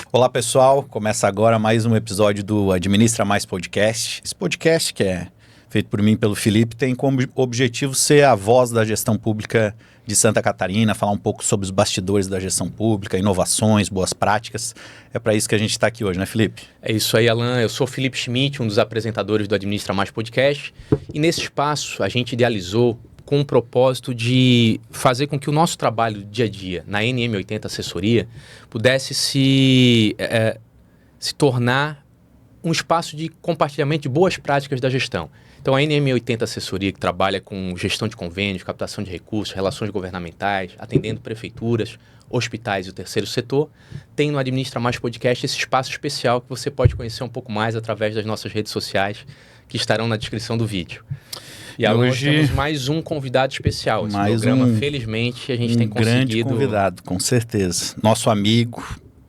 Olá pessoal, começa agora mais um episódio do Administra Mais Podcast. Esse podcast que é feito por mim e pelo Felipe tem como objetivo ser a voz da gestão pública de Santa Catarina, falar um pouco sobre os bastidores da gestão pública, inovações, boas práticas. É para isso que a gente está aqui hoje, né, Felipe? É isso aí, Alan. Eu sou o Felipe Schmidt, um dos apresentadores do Administra Mais Podcast. E nesse espaço a gente idealizou com o propósito de fazer com que o nosso trabalho do dia a dia na NM80 Assessoria pudesse se tornar um espaço de compartilhamento de boas práticas da gestão. Então, a NM80 Assessoria, que trabalha com gestão de convênios, captação de recursos, relações governamentais, atendendo prefeituras, hospitais e o terceiro setor, tem no Administra Mais Podcast esse espaço especial que você pode conhecer um pouco mais através das nossas redes sociais, que estarão na descrição do vídeo. E agora hoje temos mais um convidado especial. Esse programa, felizmente, a gente tem conseguido... grande convidado, com certeza. Nosso amigo,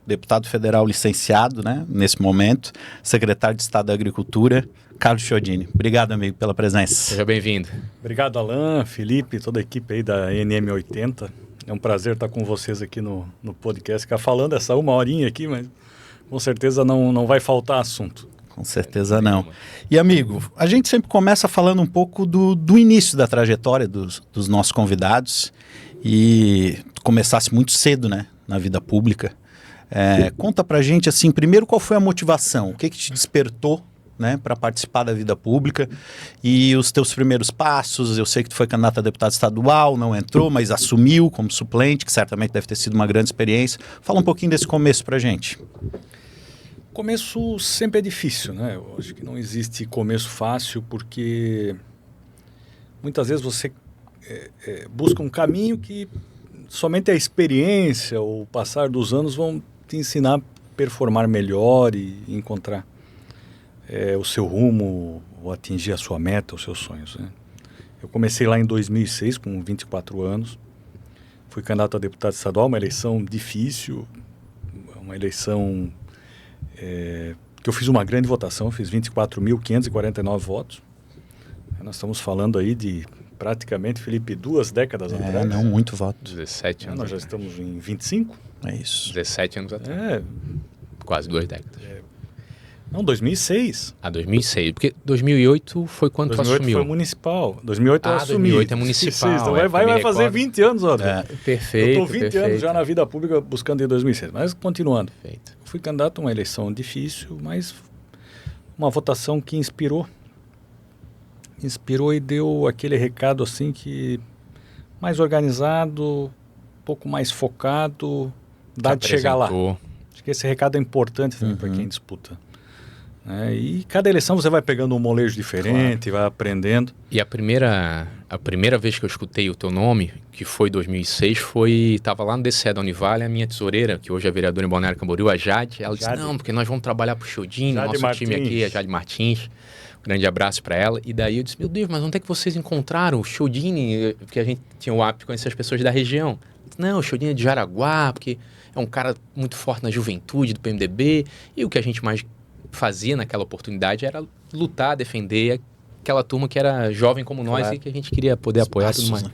deputado federal licenciado, né, nesse momento, secretário de Estado da Agricultura, Carlos Chiodini. Obrigado, amigo, pela presença. Seja bem-vindo. Obrigado, Alan, Felipe, toda a equipe aí da NM80. É um prazer estar com vocês aqui no podcast, ficar falando essa uma horinha aqui, mas com certeza não vai faltar assunto. Com certeza não. E, amigo, a gente sempre começa falando um pouco do início da trajetória dos nossos convidados e começasse muito cedo, né, na vida pública. Conta pra gente, assim, primeiro qual foi a motivação, o que te despertou, né, para participar da vida pública e os teus primeiros passos. Eu sei que tu foi candidato a deputado estadual, não entrou, mas assumiu como suplente, que certamente deve ter sido uma grande experiência. Fala um pouquinho desse começo pra gente. Começo sempre é difícil, né? Eu acho que não existe começo fácil, porque muitas vezes você busca um caminho que somente a experiência ou o passar dos anos vão te ensinar a performar melhor e encontrar o seu rumo ou atingir a sua meta, os seus sonhos, né? Eu comecei lá em 2006, com 24 anos. Fui candidato a deputado estadual, uma eleição difícil, uma eleição que eu fiz uma grande votação, fiz 24.549 votos. Nós estamos falando aí de praticamente, Felipe, 2 décadas atrás. Não, muito voto. 17 anos. Nós já estamos em 25. É isso. 17 anos atrás. Quase 2 décadas. Não, 2006. 2006. Porque 2008 foi quando tu assumiu. 2008 foi municipal. 2008 eu assumi. 2008 é municipal. Então vai fazer 20 anos, ó. Perfeito. Eu estou 20 anos já na vida pública buscando em 2006. Mas continuando. Perfeito. Fui candidato a uma eleição difícil, mas uma votação que inspirou. Inspirou e deu aquele recado assim que mais organizado, um pouco mais focado, dá de chegar lá. Acho que esse recado é importante também para quem disputa. E cada eleição você vai pegando um molejo diferente, vai aprendendo. E a primeira vez que eu escutei o teu nome, que foi em 2006, estava lá no DCE da Univale, a minha tesoureira, que hoje é vereadora em Balneário Camboriú, a Jade. Ela disse, não, porque nós vamos trabalhar para o Chiodini, nosso time aqui, a Jade Martins. Um grande abraço para ela. E daí eu disse, meu Deus, mas onde é que vocês encontraram o Chiodini? Porque a gente tinha o hábito de conhecer as pessoas da região. Não, o Chiodini é de Jaraguá, porque é um cara muito forte na juventude do PMDB. E o que a gente mais fazia naquela oportunidade era lutar, defender aquela turma que era jovem como nós e que a gente queria poder apoiar tudo mais. Né?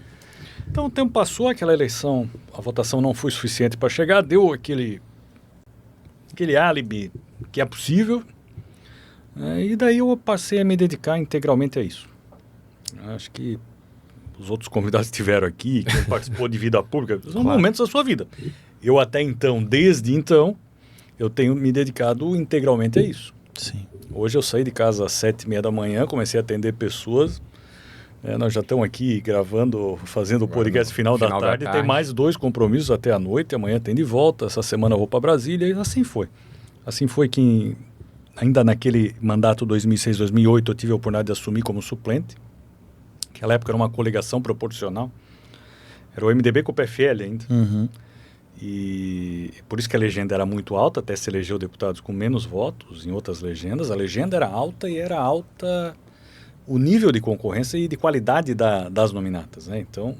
Então o tempo passou, aquela eleição, a votação não foi suficiente para chegar, deu aquele álibi que é possível, e daí eu passei a me dedicar integralmente a isso. Acho que os outros convidados que estiveram aqui, quem participou de vida pública, são momentos da sua vida. Eu até então, desde então, eu tenho me dedicado integralmente a isso. Sim. Hoje eu saí de casa às 7h30 da manhã, comecei a atender pessoas. Nós já estamos aqui gravando, fazendo o podcast final da tarde. Tem mais 2 compromissos até a noite. Amanhã tem de volta. Essa semana eu vou para Brasília. E assim foi. Assim foi que, ainda naquele mandato 2006-2008, eu tive a oportunidade de assumir como suplente. Naquela época era uma coligação proporcional. Era o MDB com o PFL ainda. E por isso que a legenda era muito alta, até se elegeu deputados com menos votos em outras legendas. A legenda era alta e era alta o nível de concorrência e de qualidade das nominatas, né? Então,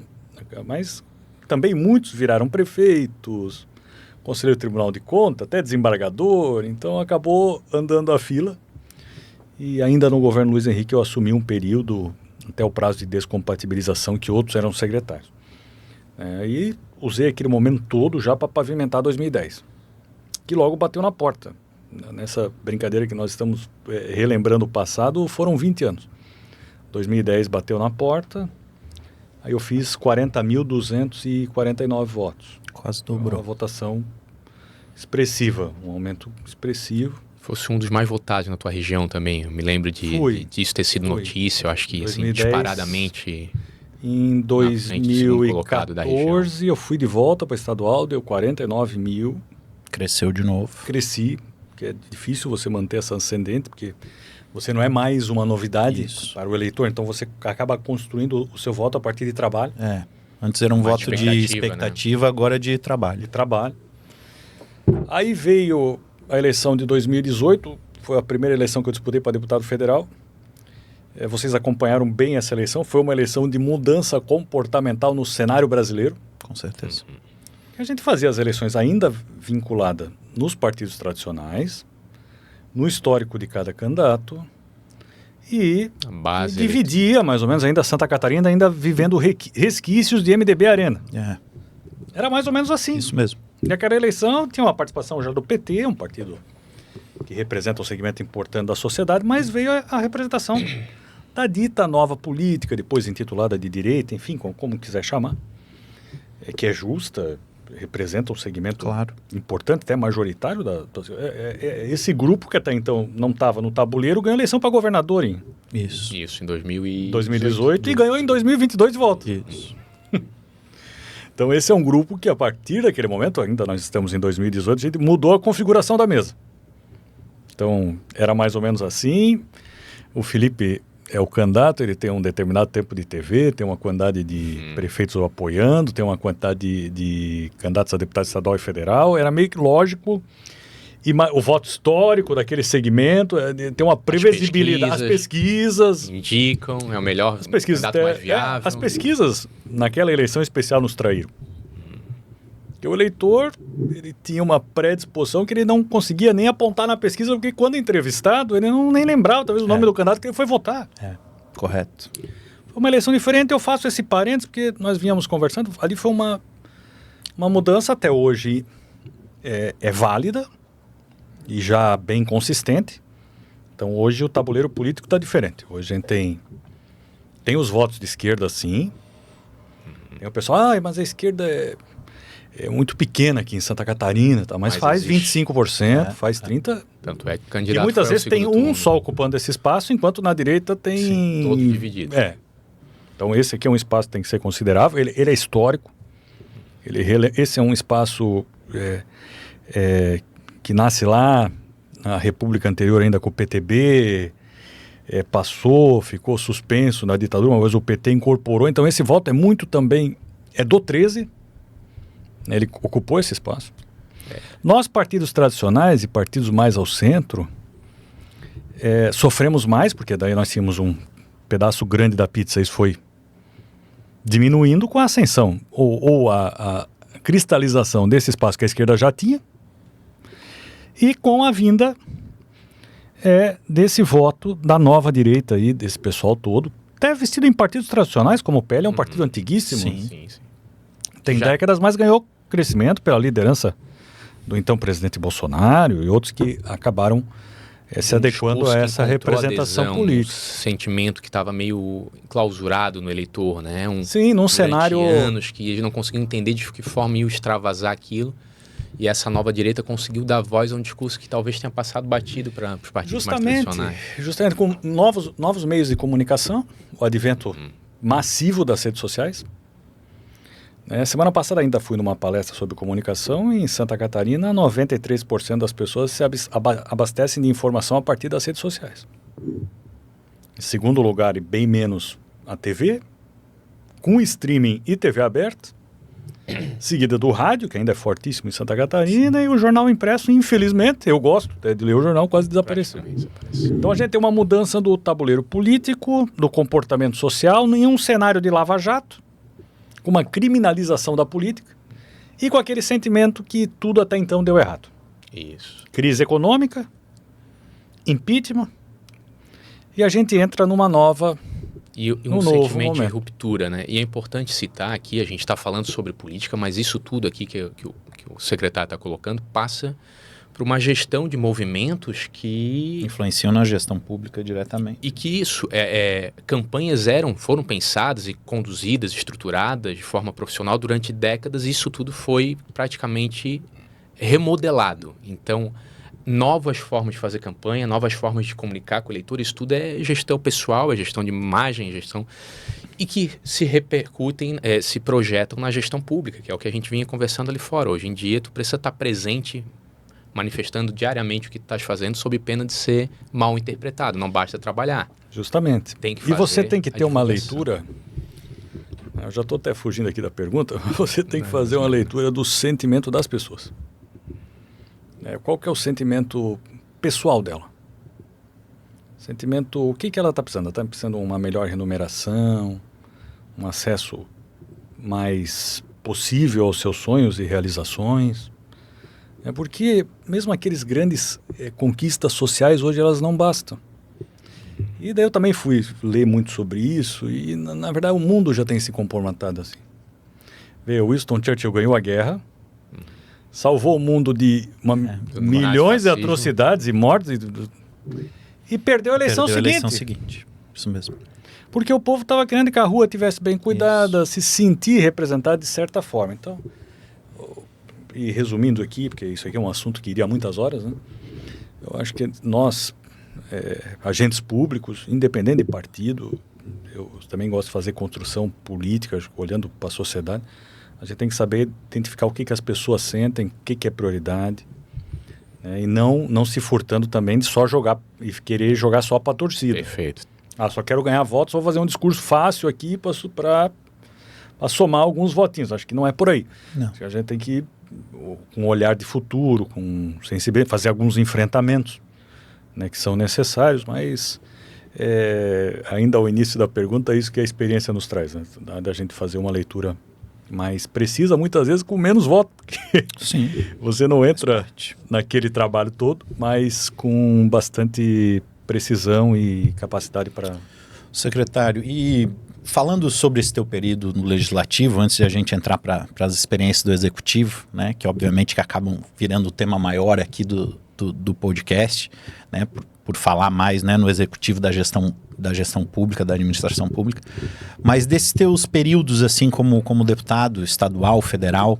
mas também muitos viraram prefeitos, conselheiro do Tribunal de Contas, até desembargador. Então acabou andando a fila. E ainda no governo Luiz Henrique eu assumi um período até o prazo de descompatibilização que outros eram secretários. E usei aquele momento todo já para pavimentar 2010. que logo bateu na porta. Nessa brincadeira que nós estamos relembrando o passado, foram 20 anos. 2010 bateu na porta, aí eu fiz 40.249 votos. Quase dobrou. Uma votação expressiva, um aumento expressivo. Fosse um dos mais votados na tua região também. Eu me lembro disso ter sido notícia. Eu acho que, 2010, assim, disparadamente... Em 2014, eu fui de volta para estadual, deu 49 mil. Cresceu de novo. Cresci, porque é difícil você manter essa ascendente, porque você não é mais uma novidade para o eleitor, então você acaba construindo o seu voto a partir de trabalho. Antes era um voto de expectativa, né? Agora é de trabalho. De trabalho. Aí veio a eleição de 2018, foi a primeira eleição que eu disputei para deputado federal. Vocês acompanharam bem essa eleição, foi uma eleição de mudança comportamental no cenário brasileiro. Com certeza. A gente fazia as eleições ainda vinculada nos partidos tradicionais, no histórico de cada candidato e dividia mais ou menos ainda Santa Catarina ainda vivendo resquícios de MDB Arena. Era mais ou menos assim. Isso mesmo. E aquela eleição tinha uma participação já do PT, um partido que representa um segmento importante da sociedade, mas veio a representação da dita nova política, depois intitulada de direita, enfim, como quiser chamar, que é justa, representa um segmento importante, até majoritário. Esse grupo que até então não estava no tabuleiro ganhou eleição para governador em 2018 e ganhou em 2022 de volta. Isso. Então esse é um grupo que a partir daquele momento, ainda nós estamos em 2018, a gente mudou a configuração da mesa. Então era mais ou menos assim. O Felipe é o candidato, ele tem um determinado tempo de TV, tem uma quantidade de prefeitos o apoiando, tem uma quantidade de candidatos a deputado estadual e federal. Era meio que lógico. E o voto histórico daquele segmento, tem uma previsibilidade. As pesquisas indicam, é o melhor candidato mais viável. As pesquisas, naquela eleição especial, nos traíram. Porque o eleitor, ele tinha uma predisposição que ele não conseguia nem apontar na pesquisa, porque quando entrevistado, ele nem lembrava talvez o nome do candidato que ele foi votar. Correto. Foi uma eleição diferente, eu faço esse parênteses, porque nós vínhamos conversando, ali foi uma mudança até hoje é válida e já bem consistente. Então hoje o tabuleiro político está diferente. Hoje a gente tem os votos de esquerda, sim. Tem o pessoal, mas a esquerda é muito pequena aqui em Santa Catarina, tá? Mas faz existe. 25%, faz 30%. Tanto é que candidato. E muitas vezes tem um só ocupando esse espaço, enquanto na direita tem... Sim, todos divididos. Então esse aqui é um espaço que tem que ser considerável, ele é histórico. Esse é um espaço que nasce lá na república anterior ainda com o PTB, passou, ficou suspenso na ditadura, uma vez o PT incorporou. Então esse voto é muito também, do 13, ele ocupou esse espaço. Nós, partidos tradicionais e partidos mais ao centro, sofremos mais, porque daí nós tínhamos um pedaço grande da pizza, isso foi diminuindo com a ascensão, ou a cristalização desse espaço que a esquerda já tinha, e com a vinda desse voto da nova direita, aí, desse pessoal todo, até vestido em partidos tradicionais, como o PL, é um partido antiguíssimo. Sim. Tem décadas, mas ganhou crescimento pela liderança do então presidente Bolsonaro e outros que acabaram se adequando a essa representação política. Um sentimento que estava meio enclausurado no eleitor, né? Sim, num cenário... anos que eles não conseguiam entender de que forma ia extravasar aquilo. E essa nova direita conseguiu dar voz a um discurso que talvez tenha passado batido para os partidos mais tradicionais. Justamente com novos meios de comunicação, o advento massivo das redes sociais. Semana passada ainda fui numa palestra sobre comunicação e em Santa Catarina 93% das pessoas se abastecem de informação a partir das redes sociais. Em segundo lugar, e bem menos, a TV, com streaming e TV aberta, seguida do rádio, que ainda é fortíssimo em Santa Catarina, e o jornal impresso, infelizmente, eu gosto de ler o jornal, quase desapareceu. Então a gente tem uma mudança do tabuleiro político, do comportamento social, em um cenário de lava-jato, com uma criminalização da política e com aquele sentimento que tudo até então deu errado. Isso. Crise econômica, impeachment, e a gente entra numa nova... E um sentimento de ruptura, né? E é importante citar aqui, a gente está falando sobre política, mas isso tudo aqui que o secretário está colocando passa para uma gestão de movimentos que influenciam na gestão pública diretamente. E que isso, campanhas foram pensadas e conduzidas, estruturadas de forma profissional durante décadas, e isso tudo foi praticamente remodelado. Então, novas formas de fazer campanha, novas formas de comunicar com o eleitor, isso tudo é gestão pessoal, é gestão de imagem, gestão... E que se repercutem, se projetam na gestão pública, que é o que a gente vinha conversando ali fora. Hoje em dia, tu precisa estar presente, manifestando diariamente o que tu estás fazendo, sob pena de ser mal interpretado. Não basta trabalhar. Justamente. E você tem que ter uma leitura... Eu já estou até fugindo aqui da pergunta. Você tem que fazer uma leitura do sentimento das pessoas. Qual que é o sentimento pessoal dela? Sentimento, o que ela está precisando? Ela está precisando de uma melhor remuneração, um acesso mais possível aos seus sonhos e realizações. Porque mesmo aqueles grandes conquistas sociais, hoje elas não bastam. E daí eu também fui ler muito sobre isso e, na verdade, o mundo já tem se comportado assim. Winston Churchill ganhou a guerra, salvou o mundo de milhões de atrocidades e mortes e perdeu a eleição seguinte. Isso mesmo. Porque o povo estava querendo que a rua estivesse bem cuidada, se sentir representado de certa forma. Então, e resumindo aqui, porque isso aqui é um assunto que iria muitas horas, né? Eu acho que nós, agentes públicos, independente de partido, eu também gosto de fazer construção política, olhando para a sociedade, a gente tem que saber identificar o que as pessoas sentem, o que é prioridade, né? E não se furtando também de só jogar e querer jogar só para a torcida. Perfeito. Só quero ganhar votos, vou fazer um discurso fácil aqui para somar alguns votinhos. Acho que não é por aí. Não. A gente tem que ir com um olhar de futuro, com sensibilidade, fazer alguns enfrentamentos, né, que são necessários, mas ainda ao início da pergunta, é isso que a experiência nos traz, né? Da gente fazer uma leitura mais precisa, muitas vezes com menos voto. Sim. Você não entra naquele trabalho todo, mas com bastante precisão e capacidade para... Secretário, e falando sobre esse teu período no Legislativo, antes de a gente entrar para as experiências do Executivo, né, que obviamente que acabam virando o tema maior aqui do podcast, né, por falar mais, né, no Executivo da gestão pública, da administração pública, mas desses teus períodos assim como deputado estadual, federal,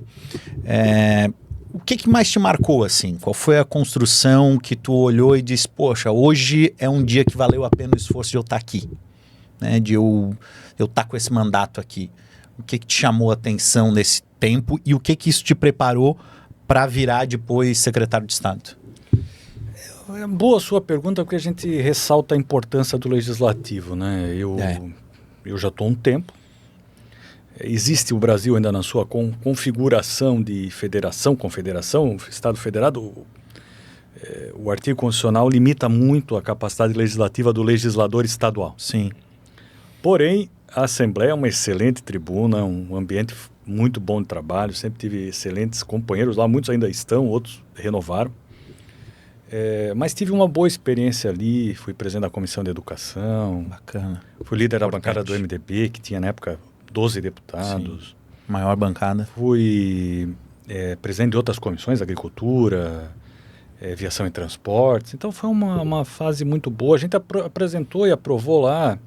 o que mais te marcou assim? Qual foi a construção que tu olhou e disse, poxa, hoje é um dia que valeu a pena o esforço de eu estar aqui, né, de eu estar com esse mandato aqui? O que te chamou a atenção nesse tempo e o que isso te preparou para virar depois secretário de Estado? É boa a sua pergunta, porque a gente ressalta a importância do Legislativo, né? Eu já estou há um tempo. Existe o Brasil ainda na sua configuração de federação, confederação, Estado federado. O artigo constitucional limita muito a capacidade legislativa do legislador estadual. Sim. Porém, a Assembleia é uma excelente tribuna, um ambiente muito bom de trabalho. Sempre tive excelentes companheiros lá, muitos ainda estão, outros renovaram. Mas tive uma boa experiência ali, fui presidente da Comissão de Educação. Bacana. Fui líder da bancada do MDB, que tinha na época 12 deputados. Sim. Maior bancada. Fui presidente de outras comissões, Agricultura, Viação e Transportes. Então foi uma fase muito boa. A gente apresentou e aprovou lá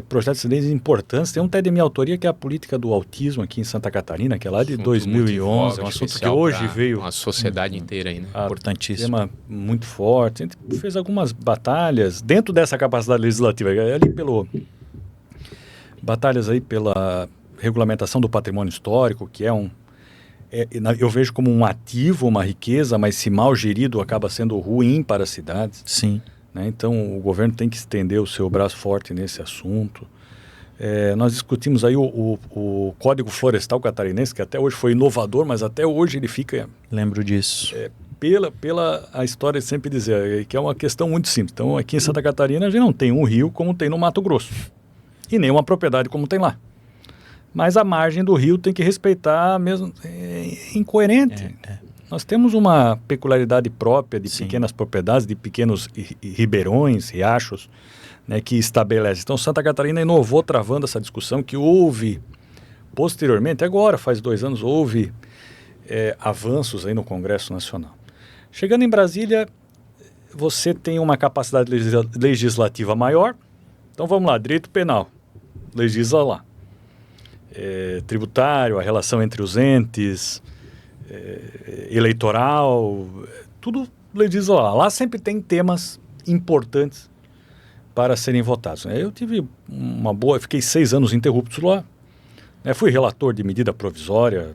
projetos de leis importantes. Tem um até de minha autoria, que é a política do autismo aqui em Santa Catarina, que é lá de 2011. É um assunto que hoje veio... a sociedade inteira aí, né? Importantíssimo. Tema muito forte. A gente fez algumas batalhas dentro dessa capacidade legislativa, ali batalhas aí pela regulamentação do patrimônio histórico, que eu vejo como um ativo, uma riqueza, mas se mal gerido acaba sendo ruim para as cidades. Sim. Então, o governo tem que estender o seu braço forte nesse assunto. Nós discutimos aí o Código Florestal Catarinense, que até hoje foi inovador, mas até hoje ele fica... Lembro disso. Pela a história sempre dizer, que é uma questão muito simples. Então, aqui em Santa Catarina, a gente não tem um rio como tem no Mato Grosso. E nem uma propriedade como tem lá. Mas a margem do rio tem que respeitar mesmo... É incoerente. Nós temos uma peculiaridade própria de pequenas propriedades, de pequenos ribeirões, riachos, né, que estabelece. Então, Santa Catarina inovou travando essa discussão que houve posteriormente, agora faz 2 anos, houve avanços aí no Congresso Nacional. Chegando em Brasília, você tem uma capacidade legislativa maior. Então vamos lá, direito penal, legisla lá. Tributário, a relação entre os entes, eleitoral, tudo legisla lá. Lá sempre tem temas importantes para serem votados. Eu tive fiquei 6 anos ininterruptos lá. Fui relator de medida provisória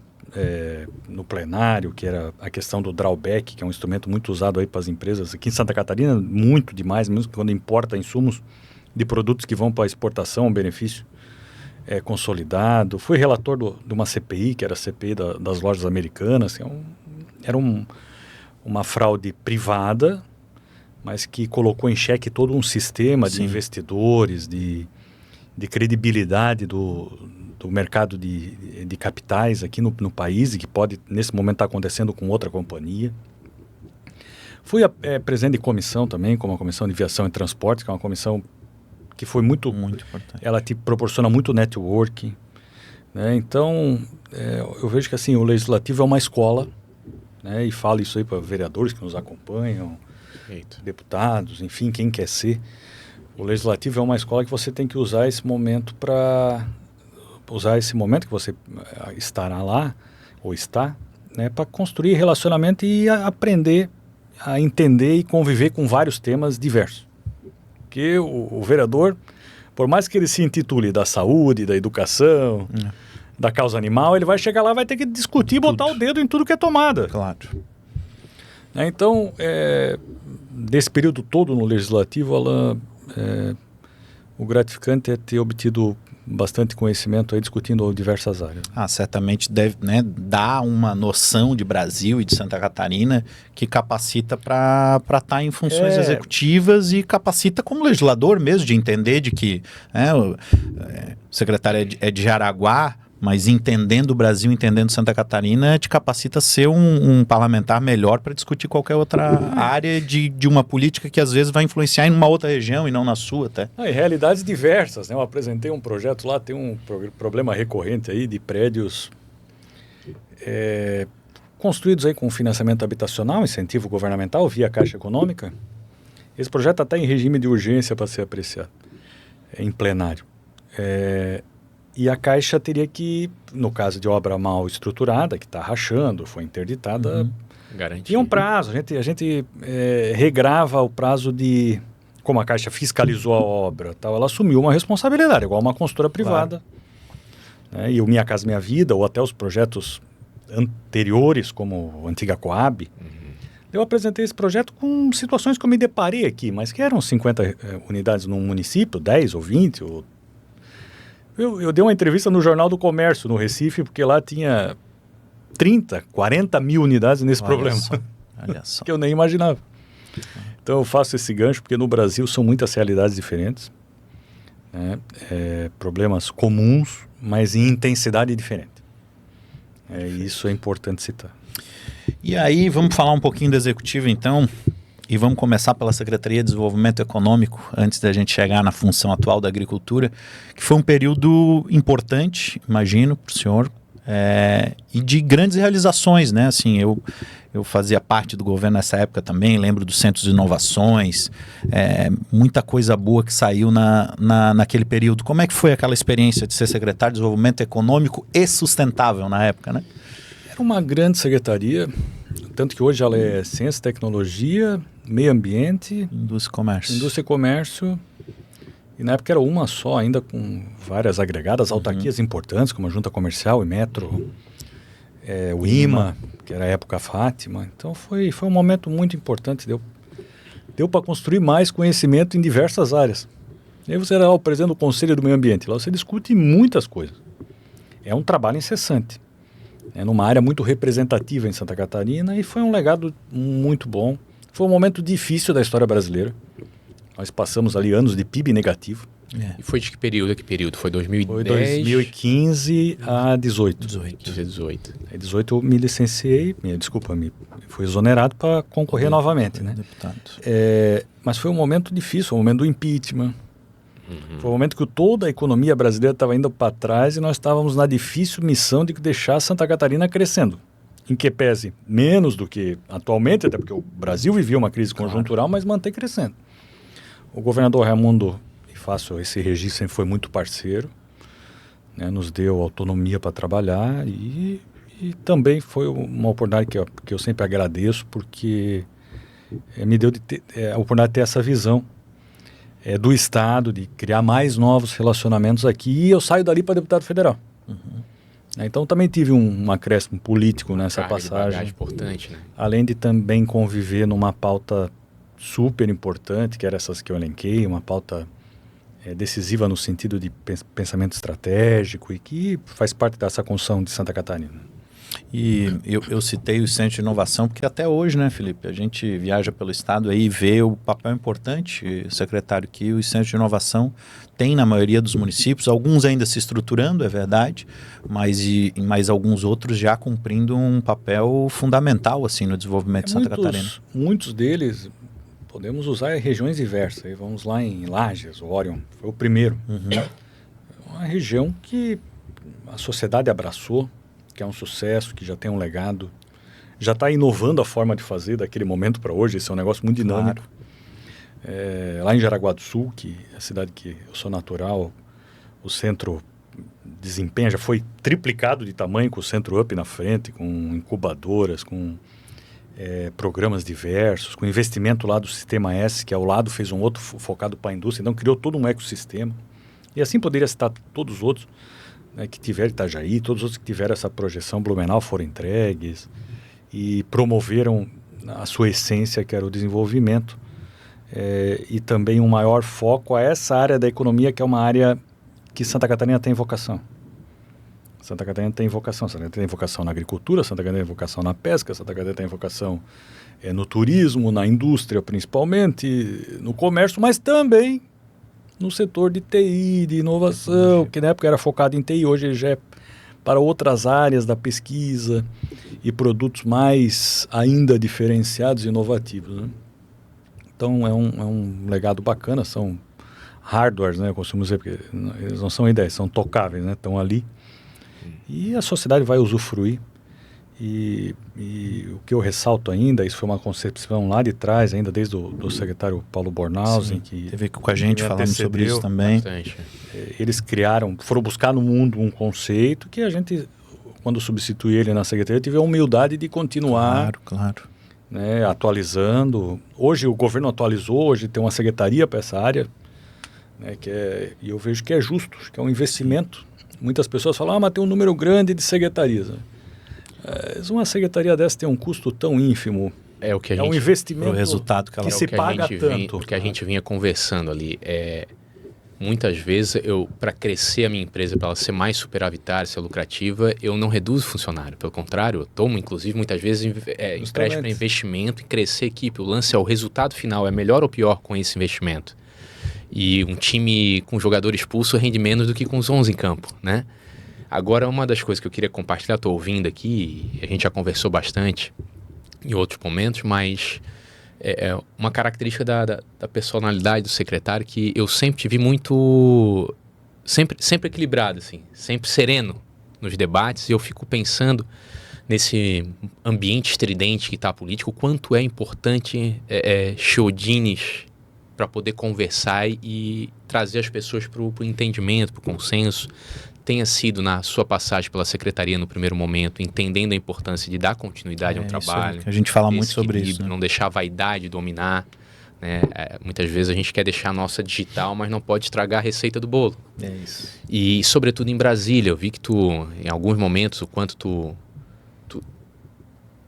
no plenário, que era a questão do drawback, que é um instrumento muito usado aí para as empresas. Aqui em Santa Catarina, muito demais, mesmo quando importa insumos de produtos que vão para exportação, um benefício consolidado. Fui relator de uma CPI, que era a CPI das lojas americanas. Era uma fraude privada, mas que colocou em xeque todo um sistema de investidores, de credibilidade do mercado de capitais aqui no país, e que pode, nesse momento, estar acontecendo com outra companhia. Fui presidente de comissão também, como a Comissão de Viação e Transportes, que é uma comissão que foi muito importante. Ela te proporciona muito networking, né? Então, eu vejo que assim, o Legislativo é uma escola, né? E falo isso aí para vereadores que nos acompanham, deputados, enfim, quem quer ser. O Legislativo é uma escola que você tem que usar esse momento que você estará lá, ou está, né, para construir relacionamento e aprender a entender e conviver com vários temas diversos. Porque o vereador, por mais que ele se intitule da saúde, da educação, da causa animal, ele vai chegar lá e vai ter que discutir e botar o dedo em tudo que é tomada. Claro. Então, desse período todo no Legislativo, o gratificante é ter obtido bastante conhecimento aí discutindo diversas áreas. Certamente deve, né, dar uma noção de Brasil e de Santa Catarina que capacita para estar em funções executivas e capacita como legislador mesmo, de entender de que o secretário é de Jaraguá, mas entendendo o Brasil, entendendo Santa Catarina, te capacita a ser um parlamentar melhor para discutir qualquer outra área de uma política que às vezes vai influenciar em uma outra região e não na sua até. Em realidades diversas, né? Eu apresentei um projeto lá, tem um problema recorrente aí de prédios construídos aí com financiamento habitacional, incentivo governamental via Caixa Econômica. Esse projeto está em regime de urgência para ser apreciado em plenário. E a Caixa teria que, no caso de obra mal estruturada, que está rachando, foi interditada, tinha um prazo. A gente regrava o prazo de... Como a Caixa fiscalizou a obra, tal, ela assumiu uma responsabilidade, igual uma construtora privada. Claro. E o Minha Casa Minha Vida, ou até os projetos anteriores, como a antiga Coab. Eu apresentei esse projeto com situações que eu me deparei aqui, mas que eram 50 unidades num município, 10 ou 20, ou... Eu dei uma entrevista no Jornal do Comércio, no Recife, porque lá tinha 30, 40 mil unidades nesse problema. Olha só. Que eu nem imaginava. Então eu faço esse gancho, porque no Brasil são muitas realidades diferentes, né? Problemas comuns, mas em intensidade diferente. Isso é importante citar. E aí, vamos falar um pouquinho do Executivo, então... E vamos começar pela Secretaria de Desenvolvimento Econômico, antes da gente chegar na função atual da agricultura, que foi um período importante, imagino, para o senhor, e de grandes realizações, né? Assim, eu fazia parte do governo nessa época também, lembro dos centros de inovações, muita coisa boa que saiu naquele período. Como é que foi aquela experiência de ser secretário de Desenvolvimento Econômico e Sustentável na época, né? Era uma grande secretaria, tanto que hoje ela é Ciência, Tecnologia, Meio Ambiente, Indústria e Comércio, e na época era uma só, ainda com várias agregadas, autarquias importantes, como a Junta Comercial e Metro, o IMA, que era a época Fátima. Então foi um momento muito importante, deu para construir mais conhecimento em diversas áreas. E aí você era o presidente do Conselho do Meio Ambiente, lá você discute muitas coisas. É um trabalho incessante. Numa área muito representativa em Santa Catarina, e foi um legado muito bom. Foi um momento difícil da história brasileira. Nós passamos ali anos de PIB negativo. E foi de que período? Foi 2010? Foi 2015 a 18. 18. Em 18 eu me licenciei, fui exonerado para concorrer novamente, né? Mas foi um momento difícil, foi um momento do impeachment. Foi um momento que toda a economia brasileira estava indo para trás e nós estávamos na difícil missão de deixar Santa Catarina crescendo. em que pese menos do que atualmente, até porque o Brasil vivia uma crise conjuntural, mas mantém crescendo. O governador Raimundo, e faço esse registro, sempre foi muito parceiro, né, nos deu autonomia para trabalhar e também foi uma oportunidade que eu sempre agradeço, porque me deu a oportunidade de ter essa visão do Estado, de criar mais novos relacionamentos aqui, e eu saio dali para deputado federal. Então também tive um acréscimo político nessa passagem, importante, né? Além de também conviver numa pauta super importante, que era essas que eu elenquei, uma pauta decisiva no sentido de pensamento estratégico e que faz parte dessa construção de Santa Catarina. E eu citei o Centro de Inovação porque até hoje, né, Felipe, a gente viaja pelo estado aí e vê o papel importante, secretário, que o Centro de Inovação tem na maioria dos municípios, alguns ainda se estruturando, é verdade, mas alguns outros já cumprindo um papel fundamental assim, no desenvolvimento de Santa Catarina. Muitos deles podemos usar regiões diversas. Aí vamos lá em Lages, o Orion, foi o primeiro. Uma região que a sociedade abraçou, que é um sucesso, que já tem um legado, já está inovando a forma de fazer daquele momento para hoje. Esse é um negócio muito dinâmico. Claro. Lá em Jaraguá do Sul, que é a cidade que eu sou natural, o centro desempenha, já foi triplicado de tamanho, com o Centro Up na frente, com incubadoras, com programas diversos, com investimento lá do Sistema S, que ao lado fez um outro focado para a indústria, então criou todo um ecossistema. E assim poderia citar todos os outros, né, que tiveram Itajaí, todos os outros que tiveram essa projeção, Blumenau, foram entregues e promoveram a sua essência, que era o desenvolvimento, e também um maior foco a essa área da economia, que é uma área que Santa Catarina tem vocação. Santa Catarina tem vocação. Santa Catarina tem vocação na agricultura, Santa Catarina tem vocação na pesca, Santa Catarina tem vocação no turismo, na indústria principalmente, no comércio, mas também no setor de TI, de inovação, que na época era focado em TI, hoje ele já é para outras áreas da pesquisa e produtos mais ainda diferenciados e inovativos, né? Então é um legado bacana, são hardwares, né? Eu costumo dizer, porque eles não são ideias, são tocáveis, né? Estão ali. E a sociedade vai usufruir. E o que eu ressalto ainda, isso foi uma concepção lá de trás, ainda desde o secretário Paulo Bornhausen, que teve com a gente falando sobre isso também. Bastante. Eles foram buscar no mundo um conceito que a gente, quando substitui ele na secretaria, teve a humildade de continuar claro. Né, atualizando. Hoje o governo atualizou, hoje tem uma secretaria para essa área, né, e eu vejo que é justo, que é um investimento. Muitas pessoas falam, mas tem um número grande de secretarias. Uma secretaria dessa tem um custo tão ínfimo. É um investimento o resultado que ela se paga tanto. O que a gente vinha conversando ali. Muitas vezes, para crescer a minha empresa, para ela ser mais superavitária, ser lucrativa, eu não reduzo funcionário. Pelo contrário, eu tomo, inclusive, muitas vezes, empréstimo para investimento e crescer a equipe. O lance é o resultado final, é melhor ou pior com esse investimento. E um time com jogador expulso rende menos do que com os 11 em campo, né? Agora, uma das coisas que eu queria compartilhar, estou ouvindo aqui, a gente já conversou bastante em outros momentos, mas é uma característica da personalidade do secretário que eu sempre tive muito... Sempre equilibrado, assim, sempre sereno nos debates, e eu fico pensando nesse ambiente estridente que está político, o quanto é importante Chiodines para poder conversar e trazer as pessoas para o entendimento, para o consenso. Tenha sido na sua passagem pela secretaria no primeiro momento, entendendo a importância de dar continuidade ao trabalho. A gente fala muito sobre isso, né? Não deixar a vaidade dominar, né? Muitas vezes a gente quer deixar a nossa digital, mas não pode estragar a receita do bolo. É isso. E sobretudo em Brasília, eu vi que tu, em alguns momentos, o quanto tu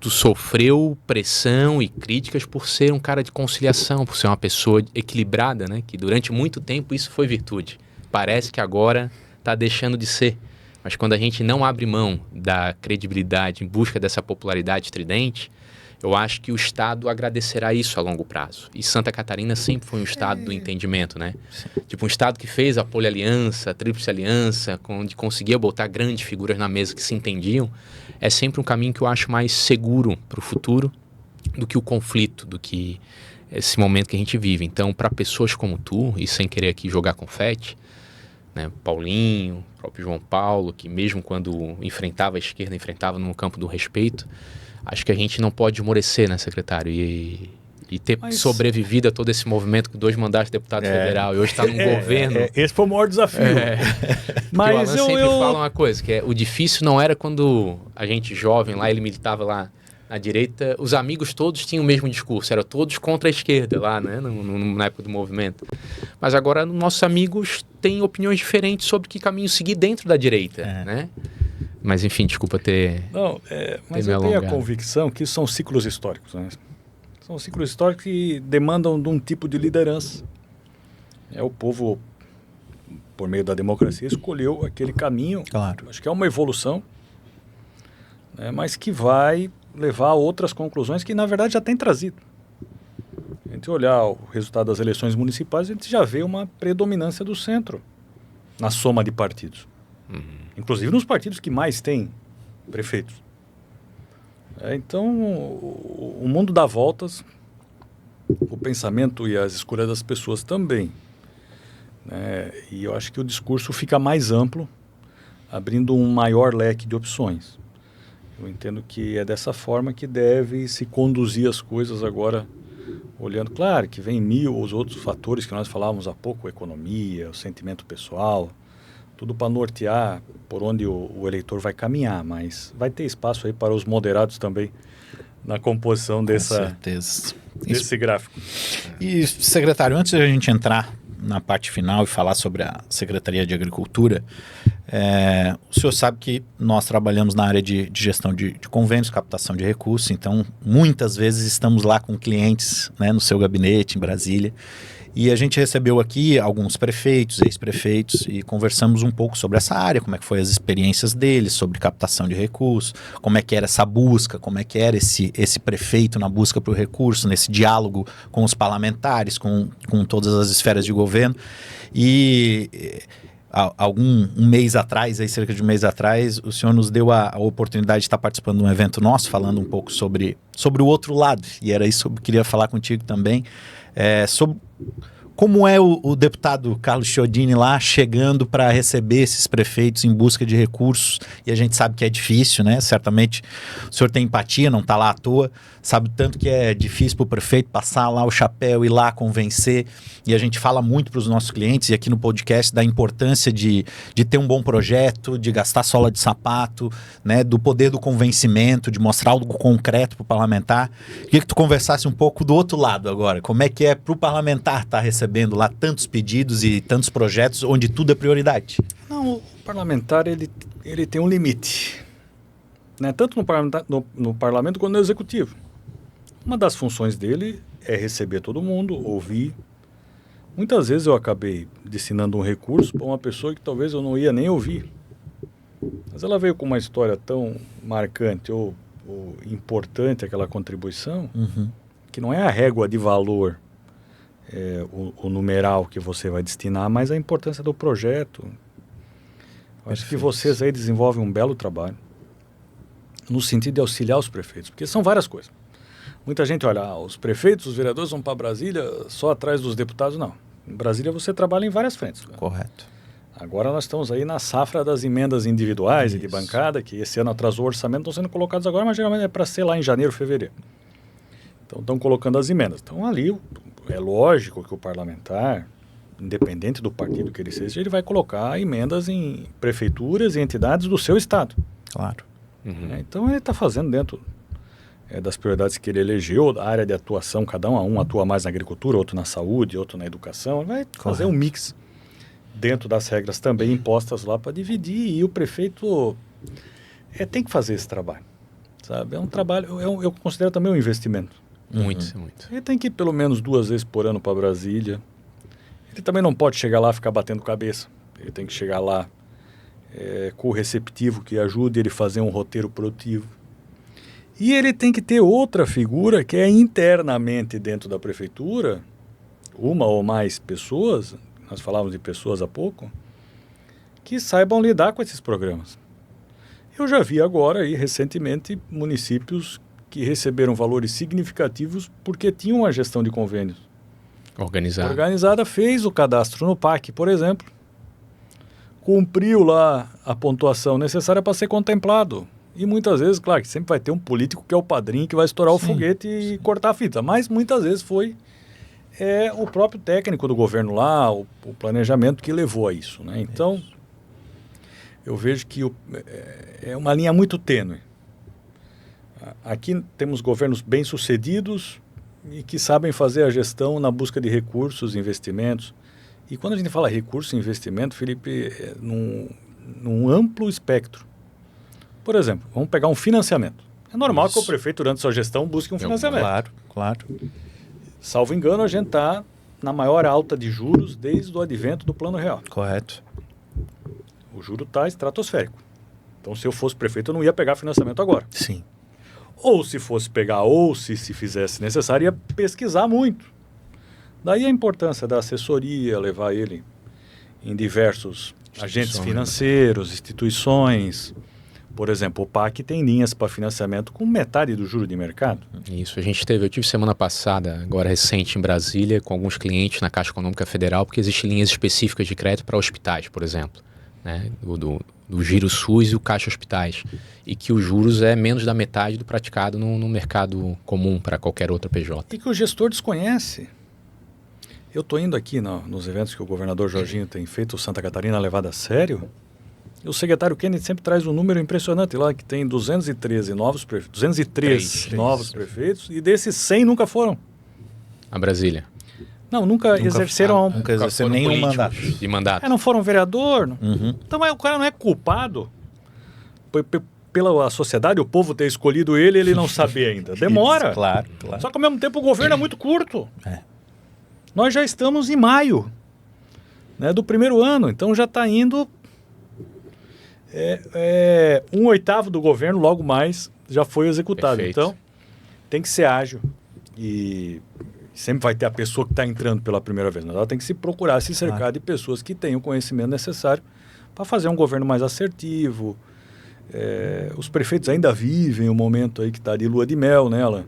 sofreu pressão e críticas por ser um cara de conciliação, por ser uma pessoa equilibrada, né? Que durante muito tempo isso foi virtude. Parece que agora está deixando de ser. Mas quando a gente não abre mão da credibilidade em busca dessa popularidade estridente, eu acho que o Estado agradecerá isso a longo prazo. E Santa Catarina sempre foi um Estado do entendimento, né? Tipo, um Estado que fez a polialiança, a tríplice aliança, onde conseguia botar grandes figuras na mesa que se entendiam, é sempre um caminho que eu acho mais seguro para o futuro do que o conflito, do que esse momento que a gente vive. Então, para pessoas como tu, e sem querer aqui jogar confete, né? Paulinho, o próprio João Paulo, que mesmo quando enfrentava a esquerda, enfrentava no campo do respeito. Acho que a gente não pode esmorecer, né, secretário? E ter sobrevivido a todo esse movimento com 2 mandatos de deputado federal e hoje está num governo... Esse foi o maior desafio. Mas o Alan sempre fala uma coisa, que o difícil não era quando a gente jovem lá, ele militava lá na direita, os amigos todos tinham o mesmo discurso, eram todos contra a esquerda lá, né, na época do movimento. Mas agora nossos amigos têm opiniões diferentes sobre que caminho seguir dentro da direita, né? Mas enfim, desculpa ter... Não, mas eu tenho a convicção que são ciclos históricos, né? São ciclos históricos que demandam de um tipo de liderança. O povo, por meio da democracia, escolheu aquele caminho. Claro. Acho que é uma evolução, né, mas que vai levar a outras conclusões que, na verdade, já tem trazido. A gente olhar o resultado das eleições municipais, a gente já vê uma predominância do centro na soma de partidos. Inclusive nos partidos que mais têm prefeitos. Então, o mundo dá voltas, o pensamento e as escolhas das pessoas também. Né? E eu acho que o discurso fica mais amplo, abrindo um maior leque de opções. Eu entendo que é dessa forma que deve se conduzir as coisas agora, olhando, claro, que vem os outros fatores que nós falávamos há pouco, a economia, o sentimento pessoal, tudo para nortear por onde o eleitor vai caminhar, mas vai ter espaço aí para os moderados também na composição desse gráfico. E, secretário, antes de a gente entrar na parte final e falar sobre a Secretaria de Agricultura, o senhor sabe que nós trabalhamos na área de gestão de convênios, captação de recursos, então muitas vezes estamos lá com clientes, né, no seu gabinete em Brasília. E a gente recebeu aqui alguns prefeitos, ex-prefeitos, e conversamos um pouco sobre essa área, como é que foi as experiências deles, sobre captação de recursos, como é que era essa busca, como é que era esse prefeito na busca por recurso, nesse diálogo com os parlamentares, com todas as esferas de governo. E um mês atrás, aí, cerca de um mês atrás, o senhor nos deu a oportunidade de estar participando de um evento nosso, falando um pouco sobre o outro lado, e era isso que eu queria falar contigo também, sobre como é o deputado Carlos Chiodini lá chegando para receber esses prefeitos em busca de recursos, e a gente sabe que é difícil, né? Certamente o senhor tem empatia, não está lá à toa, sabe tanto que é difícil para o prefeito passar lá o chapéu, ir lá convencer, e a gente fala muito para os nossos clientes, e aqui no podcast, da importância de ter um bom projeto, de gastar sola de sapato, né? Do poder do convencimento, de mostrar algo concreto para o parlamentar. Queria que tu conversasse um pouco do outro lado agora, como é que é para o parlamentar estar recebendo lá tantos pedidos e tantos projetos onde tudo é prioridade? Não, o parlamentar ele tem um limite, né? Tanto no parlamento quanto no executivo. Uma das funções dele é receber todo mundo, ouvir. Muitas vezes eu acabei destinando um recurso para uma pessoa que talvez eu não ia nem ouvir. Mas ela veio com uma história tão marcante ou importante, aquela contribuição, que não é a régua de valor, o numeral que você vai destinar, mas a importância do projeto. Acho que vocês aí desenvolvem um belo trabalho no sentido de auxiliar os prefeitos, porque são várias coisas. Muita gente olha, os prefeitos, os vereadores vão para Brasília só atrás dos deputados. Não. Em Brasília você trabalha em várias frentes. Correto. Agora nós estamos aí na safra das emendas individuais e de bancada, que esse ano atrasou o orçamento, estão sendo colocados agora, mas geralmente é para ser lá em janeiro, fevereiro. Então estão colocando as emendas. Então ali é lógico que o parlamentar, independente do partido que ele seja, ele vai colocar emendas em prefeituras e entidades do seu estado. Claro. Então ele está fazendo dentro das prioridades que ele elegeu, da área de atuação, cada um atua mais na agricultura, outro na saúde, outro na educação, ele vai fazer um mix dentro das regras também impostas lá para dividir, e o prefeito tem que fazer esse trabalho, sabe? É um trabalho, eu considero também um investimento. Muito. Ele tem que ir pelo menos 2 vezes por ano para Brasília. Ele também não pode chegar lá e ficar batendo cabeça. Ele tem que chegar lá com o receptivo que ajude ele a fazer um roteiro produtivo. E ele tem que ter outra figura que é internamente dentro da prefeitura, uma ou mais pessoas, nós falávamos de pessoas há pouco, que saibam lidar com esses programas. Eu já vi agora, aí, recentemente, municípios que receberam valores significativos porque tinham uma gestão de convênios. Organizada. Organizada, fez o cadastro no PAC, por exemplo. cumpriu lá a pontuação necessária para ser contemplado. E muitas vezes, claro, que sempre vai ter um político que é o padrinho que vai estourar o foguete e cortar a fita. Mas muitas vezes foi o próprio técnico do governo lá, o planejamento que levou a isso, né? Então, eu vejo que é uma linha muito tênue. Aqui temos governos bem-sucedidos e que sabem fazer a gestão na busca de recursos, investimentos. E quando a gente fala recurso e investimento, Felipe, num amplo espectro. Por exemplo, vamos pegar um financiamento. É normal que o prefeito, durante sua gestão, busque um financiamento. Claro. Salvo engano, a gente está na maior alta de juros desde o advento do Plano Real. Correto. O juro está estratosférico. Então, se eu fosse prefeito, eu não ia pegar financiamento agora. Sim. Ou se fosse pegar, ou se fizesse necessário, ia pesquisar muito. Daí a importância da assessoria, levar ele em diversos agentes financeiros, instituições. Por exemplo, o PAC tem linhas para financiamento com metade do juro de mercado. Isso, eu tive semana passada, agora recente, em Brasília, com alguns clientes na Caixa Econômica Federal, porque existem linhas específicas de crédito para hospitais, por exemplo, né? Do Giro SUS e o Caixa Hospitais, e que os juros é menos da metade do praticado no mercado comum para qualquer outra PJ. E que o gestor desconhece. Eu estou indo aqui nos eventos que o governador Jorginho tem feito, o Santa Catarina levado a sério, e o secretário Kennedy sempre traz um número impressionante lá, que tem 203 novos prefeitos, e desses 100 nunca foram. A Brasília. Não, nunca exerceram nenhum mandato. De mandato. Não foram vereador. Então o cara não é culpado pela sociedade, o povo ter escolhido ele não saber ainda. Demora. Isso, claro. Só que ao mesmo tempo o governo é muito curto. Nós já estamos em maio, né, do primeiro ano, então já está indo 1/8 do governo, logo mais, já foi executado. Perfeito. Então, tem que ser ágil. E sempre vai ter a pessoa que está entrando pela primeira vez. Ela tem que se procurar se cercar de pessoas que tenham o conhecimento necessário para fazer um governo mais assertivo. Os prefeitos ainda vivem o momento aí que está de lua de mel, né, Alan?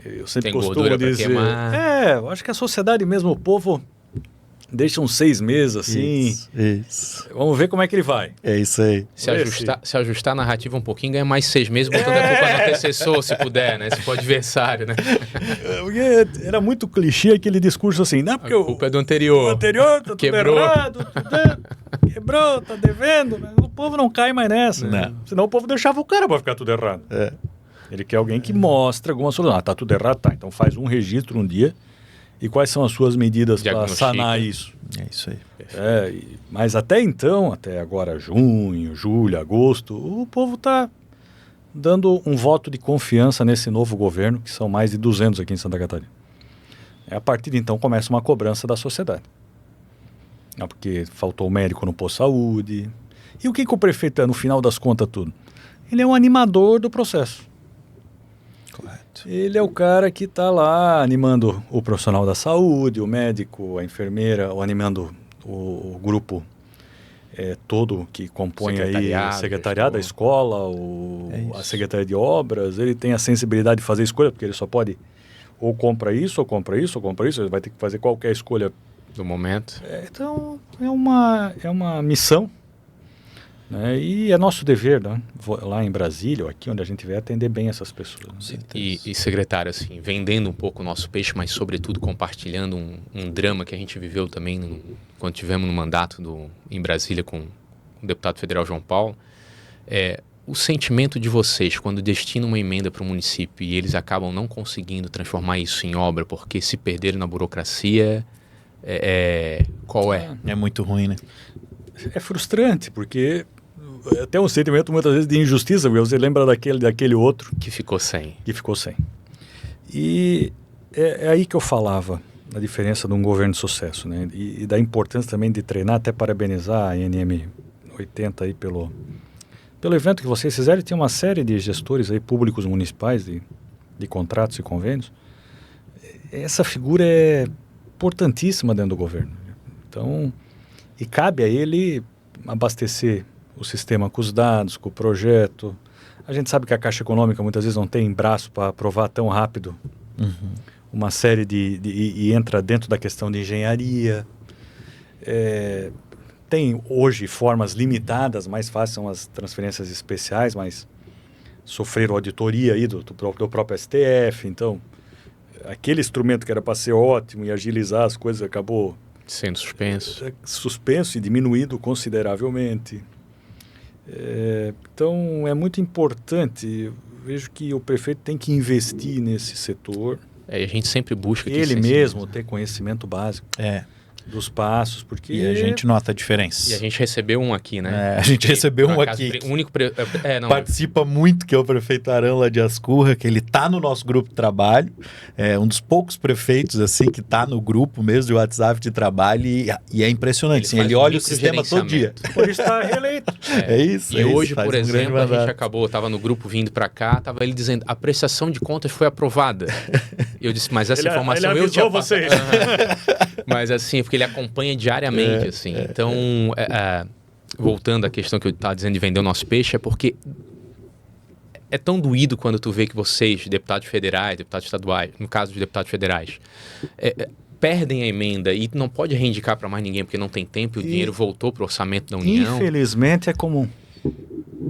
Eu sempre costumo dizer... eu acho que a sociedade mesmo, o povo... Deixa uns 6 meses assim. Isso. Vamos ver como é que ele vai. É isso aí. Se ajustar a narrativa um pouquinho, ganha mais 6 meses, botando a culpa no antecessor, se puder, né? Se for adversário, né? Era muito clichê aquele discurso assim, não, porque a culpa é do anterior. O anterior tá Quebrou. Tudo errado, quebrou, tá devendo. Né? O povo não cai mais nessa. Né? Senão o povo deixava o cara para ficar tudo errado. Ele quer alguém que mostre alguma solução. Tá tudo errado, tá. Então faz um registro um dia. E quais são as suas medidas para sanar isso? É isso aí. Mas até então, até agora junho, julho, agosto, o povo está dando um voto de confiança nesse novo governo, que são mais de 200 aqui em Santa Catarina. A partir de então começa uma cobrança da sociedade. Porque faltou médico no posto de saúde. E o que o prefeito é, no final das contas, tudo? Ele é um animador do processo. Correto. Ele é o cara que está lá animando o profissional da saúde, o médico, a enfermeira, ou animando o grupo todo que compõe aí a secretariado da escola, a secretaria de obras. Ele tem a sensibilidade de fazer escolha, porque ele só pode ou compra isso, ou compra isso, ou compra isso. Ele vai ter que fazer qualquer escolha do momento. Então é uma missão. Né? E é nosso dever, né? Lá em Brasília, ou aqui onde a gente vai atender bem essas pessoas. Né? E secretário, assim, vendendo um pouco o nosso peixe, mas sobretudo compartilhando um drama que a gente viveu também quando tivemos no mandato em Brasília com o deputado federal João Paulo. O sentimento de vocês quando destinam uma emenda para o município e eles acabam não conseguindo transformar isso em obra porque se perderam na burocracia, qual é? É muito ruim, né? É frustrante, porque tem um sentimento muitas vezes de injustiça, porque você lembra daquele outro que ficou sem. E é aí que eu falava da diferença de um governo de sucesso, né? E da importância também de treinar, até parabenizar a NM 80 aí pelo evento que vocês fizeram. Tem uma série de gestores aí públicos municipais de contratos e convênios. Essa figura é importantíssima dentro do governo. Então, e cabe a ele abastecer o sistema com os dados, com o projeto. A gente sabe que a Caixa Econômica muitas vezes não tem braço para aprovar tão rápido uma série e entra dentro da questão de engenharia. tem hoje formas limitadas, mais fáceis são as transferências especiais, mas sofreram auditoria aí do próprio STF, então aquele instrumento que era para ser ótimo e agilizar as coisas acabou sendo suspenso e diminuído consideravelmente. Então é muito importante, eu vejo que o prefeito tem que investir nesse setor. E a gente sempre busca ele mesmo ter conhecimento básico dos passos, porque... E a gente nota a diferença. E a gente recebeu um aqui, né? A gente recebeu um aqui. O único participa muito, que é o prefeito Arão lá de Ascurra, que ele tá no nosso grupo de trabalho, é um dos poucos prefeitos assim que tá no grupo mesmo de WhatsApp de trabalho e é impressionante. Ele olha o sistema todo dia. Por isso está reeleito. É isso. E hoje, por exemplo, a gente tava no grupo vindo para cá, tava ele dizendo, a prestação de contas foi aprovada. E eu disse, mas essa informação eu tinha vocês. Mas assim, porque ele acompanha diariamente, assim. Então, voltando à questão que eu estava dizendo de vender o nosso peixe, é porque é tão doído quando tu vê que vocês, deputados federais, deputados estaduais, no caso de deputados federais, perdem a emenda e não pode reivindicar para mais ninguém porque não tem tempo e o dinheiro voltou para o orçamento da União. Infelizmente é comum.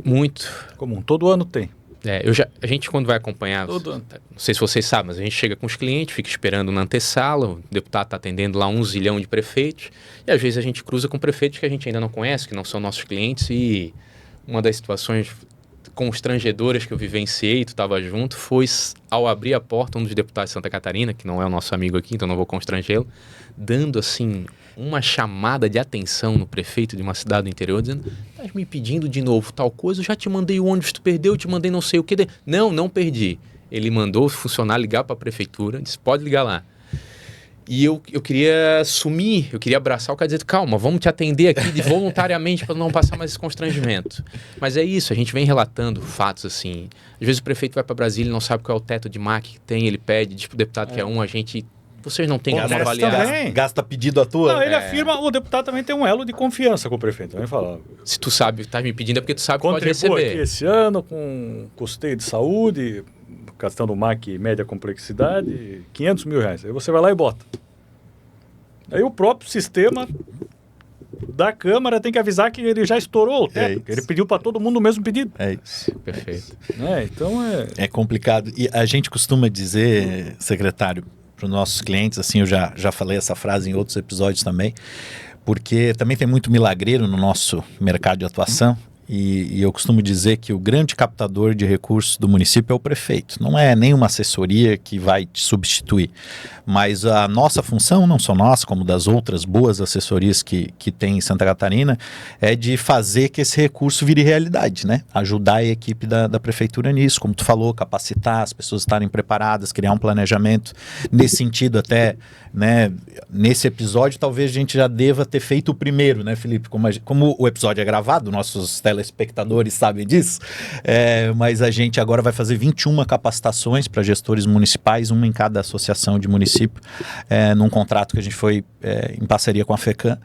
Muito. Comum. Todo ano tem. A gente quando vai acompanhar, não sei se vocês sabem, mas a gente chega com os clientes, fica esperando na antessala, o deputado está atendendo lá 1 zilhão de prefeitos, e às vezes a gente cruza com prefeitos que a gente ainda não conhece, que não são nossos clientes, e uma das situações constrangedoras que eu vivenciei, tu estava junto, foi ao abrir a porta, um dos deputados de Santa Catarina, que não é o nosso amigo aqui, então não vou constrangê-lo, dando assim uma chamada de atenção no prefeito de uma cidade do interior, dizendo, estás me pedindo de novo tal coisa, eu já te mandei o ônibus, tu perdeu, eu te mandei não sei o que. Não perdi. Ele mandou o funcionário ligar para a prefeitura, disse, pode ligar lá. E eu queria sumir, eu queria abraçar o cara e dizer, calma, vamos te atender aqui voluntariamente para não passar mais esse constrangimento. Mas é isso, a gente vem relatando fatos assim. Às vezes o prefeito vai para Brasília e não sabe qual é o teto de MAC que tem, ele pede, diz pro deputado que é um, a gente... Vocês não têm como avaliar. Gasta pedido à tua? Não, ele afirma, o deputado também tem um elo de confiança com o prefeito. Ele fala, se tu sabe, tá me pedindo é porque tu sabe que pode receber. Contribua aqui esse ano com custeio de saúde, gastando MAC média complexidade, R$500 mil. Aí você vai lá e bota. Aí o próprio sistema da Câmara tem que avisar que ele já estourou o teto. Ele pediu para todo mundo o mesmo pedido. É isso. Perfeito. Então é complicado. E a gente costuma dizer, secretário, para os nossos clientes, assim, eu já falei essa frase em outros episódios também, porque também tem muito milagreiro no nosso mercado de atuação. E eu costumo dizer que o grande captador de recursos do município é o prefeito. Não é nenhuma assessoria que vai te substituir. Mas a nossa função, não só nossa, como das outras boas assessorias que tem em Santa Catarina, é de fazer que esse recurso vire realidade, né? Ajudar a equipe da prefeitura nisso, como tu falou, capacitar as pessoas estarem preparadas, criar um planejamento. Nesse sentido até, né, nesse episódio, talvez a gente já deva ter feito o primeiro, né, Felipe? Como o episódio é gravado, nossos telespectadores sabem disso, mas a gente agora vai fazer 21 capacitações para gestores municipais, uma em cada associação de município, num contrato que a gente foi em parceria com a FECAM.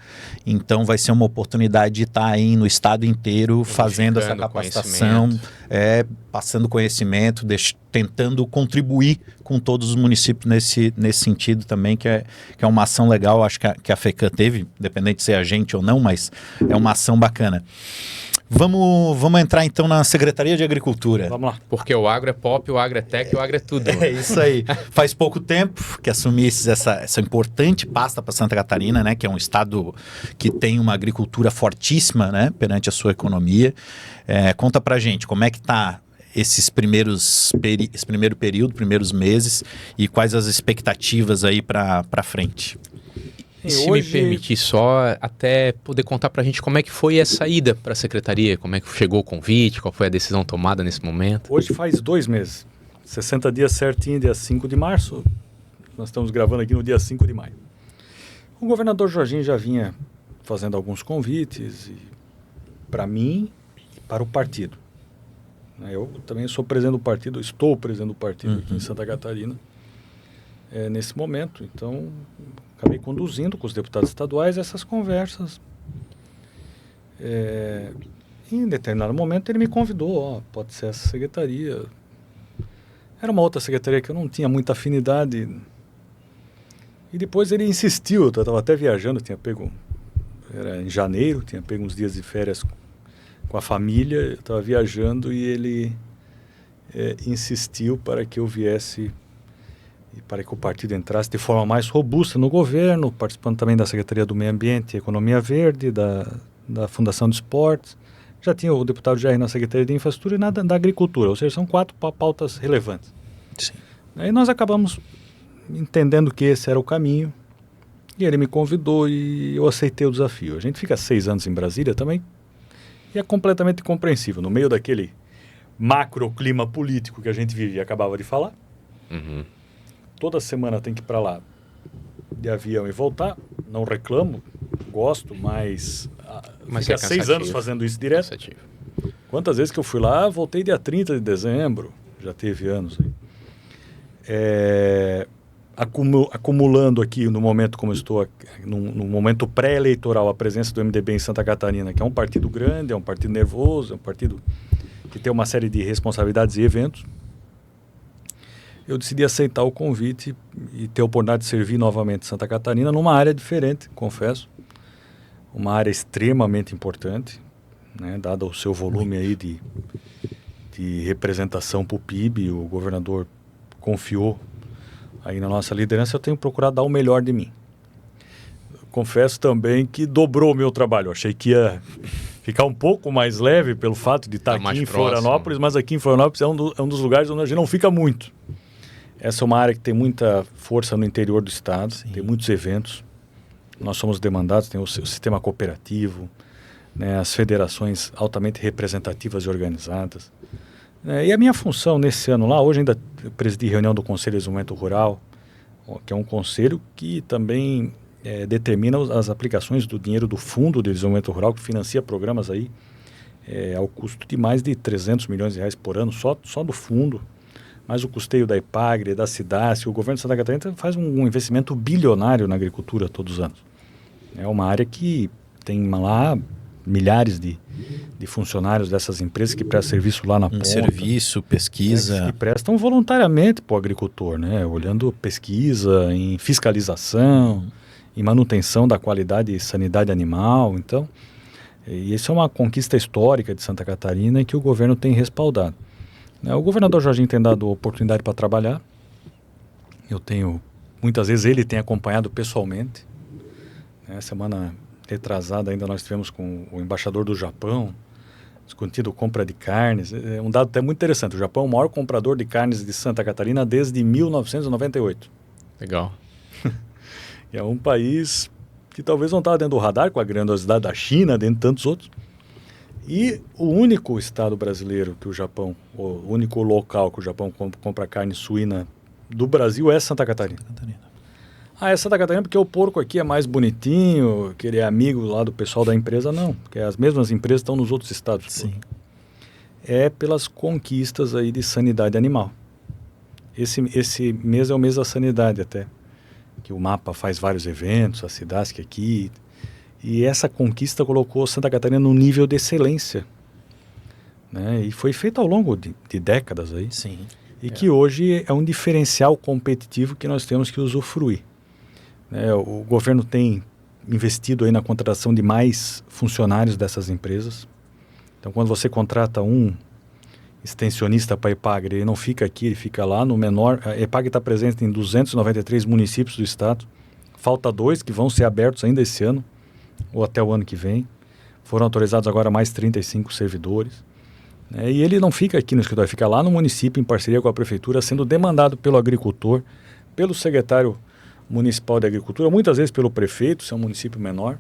Então vai ser uma oportunidade de estar aí no estado inteiro fazendo essa capacitação, passando conhecimento, tentando contribuir com todos os municípios nesse sentido também, que é uma ação legal, acho que a FECAM teve, independente de ser a gente ou não, mas é uma ação bacana. Vamos entrar então na Secretaria de Agricultura. Vamos lá. Porque o agro é pop, o agro é tech, o agro é tudo. É isso aí. Faz pouco tempo que assumisses essa importante pasta para Santa Catarina, né, que é um estado que tem uma agricultura fortíssima, né, perante a sua economia. Conta pra gente como é que está esse primeiro período, primeiros meses, e quais as expectativas aí para frente. Se me permitir só até poder contar pra gente como é que foi essa ida para a secretaria, como é que chegou o convite, qual foi a decisão tomada nesse momento. Hoje faz 2 meses, 60 dias certinho, dia 5 de março, nós estamos gravando aqui no dia 5 de maio. O governador Jorginho já vinha fazendo alguns convites para mim e para o partido. Eu também sou presidente do partido, estou presidente do partido aqui em Santa Catarina nesse momento, então acabei conduzindo com os deputados estaduais essas conversas. Em determinado momento ele me convidou, pode ser essa secretaria. Era uma outra secretaria que eu não tinha muita afinidade. E depois ele insistiu, eu estava até viajando, tinha pego era em janeiro, tinha pego uns dias de férias com a família, eu estava viajando e ele insistiu para que eu viesse e para que o partido entrasse de forma mais robusta no governo, participando também da Secretaria do Meio Ambiente e Economia Verde, da Fundação de Esportes. Já tinha o deputado Jair na Secretaria de Infraestrutura e da Agricultura, ou seja, são 4 pautas relevantes. Sim. Aí nós acabamos entendendo que esse era o caminho e ele me convidou e eu aceitei o desafio. A gente fica 6 anos em Brasília também e é completamente compreensível. No meio daquele macroclima político que a gente vive e acabava de falar, toda semana tem que ir para lá de avião e voltar. Não reclamo, gosto, mas fica 6 anos fazendo isso direto. Cansativo. Quantas vezes que eu fui lá, voltei dia 30 de dezembro, já teve anos aí. Acumulando aqui no momento como eu estou, no momento pré-eleitoral, a presença do MDB em Santa Catarina, que é um partido grande, é um partido nervoso, é um partido que tem uma série de responsabilidades e eventos, eu decidi aceitar o convite e ter a oportunidade de servir novamente Santa Catarina numa área diferente, confesso, uma área extremamente importante, né, dado o seu volume aí de representação para o PIB, o governador confiou aí na nossa liderança, eu tenho procurado dar o melhor de mim. Confesso também que dobrou o meu trabalho. Eu achei que ia ficar um pouco mais leve pelo fato de estar aqui em Florianópolis, mas aqui em Florianópolis é um dos lugares onde a gente não fica muito. Essa é uma área que tem muita força no interior do estado, Sim. Tem muitos eventos. Nós somos demandados, tem o sistema cooperativo, né, as federações altamente representativas e organizadas. E a minha função nesse ano lá, hoje ainda presidi reunião do Conselho de Desenvolvimento Rural, que é um conselho que também determina as aplicações do dinheiro do Fundo de Desenvolvimento Rural, que financia programas aí ao custo de mais de 300 milhões de reais por ano, só do fundo, mais o custeio da Epagre, da Cidasc. O governo de Santa Catarina faz um investimento bilionário na agricultura todos os anos. É uma área que tem lá milhares de funcionários dessas empresas que prestam serviço lá na ponta. Serviço, pesquisa. Que prestam voluntariamente para o agricultor, né? Olhando pesquisa, em fiscalização, em manutenção da qualidade e sanidade animal. Então, isso é uma conquista histórica de Santa Catarina e que o governo tem respaldado. O governador Jorginho tem dado oportunidade para trabalhar. Muitas vezes ele tem acompanhado pessoalmente. Semana retrasada ainda nós tivemos com o embaixador do Japão, discutindo compra de carnes. É um dado até muito interessante. O Japão é o maior comprador de carnes de Santa Catarina desde 1998. Legal. É um país que talvez não estava dentro do radar com a grandiosidade da China, dentre tantos outros. E o único estado brasileiro que o Japão, o único local que o Japão compra carne suína do Brasil é Santa Catarina. É Santa Catarina porque o porco aqui é mais bonitinho, que ele é amigo lá do pessoal da empresa. Não, porque as mesmas empresas estão nos outros estados. Sim. É pelas conquistas aí de sanidade animal. Esse mês é o mês da sanidade até, que o MAPA faz vários eventos, a Cidasc aqui, e essa conquista colocou Santa Catarina num nível de excelência, né? E foi feito ao longo de décadas aí. Sim. E que hoje é um diferencial competitivo que nós temos que usufruir. O governo tem investido aí na contratação de mais funcionários dessas empresas. Então, quando você contrata um extensionista para a Epagre, ele não fica aqui, ele fica lá no menor. A Epagre está presente em 293 municípios do estado. Falta 2 que vão ser abertos ainda esse ano, ou até o ano que vem. Foram autorizados agora mais 35 servidores. E ele não fica aqui no escritório, fica lá no município, em parceria com a prefeitura, sendo demandado pelo agricultor, pelo secretário municipal de agricultura, muitas vezes pelo prefeito, se é um município menor,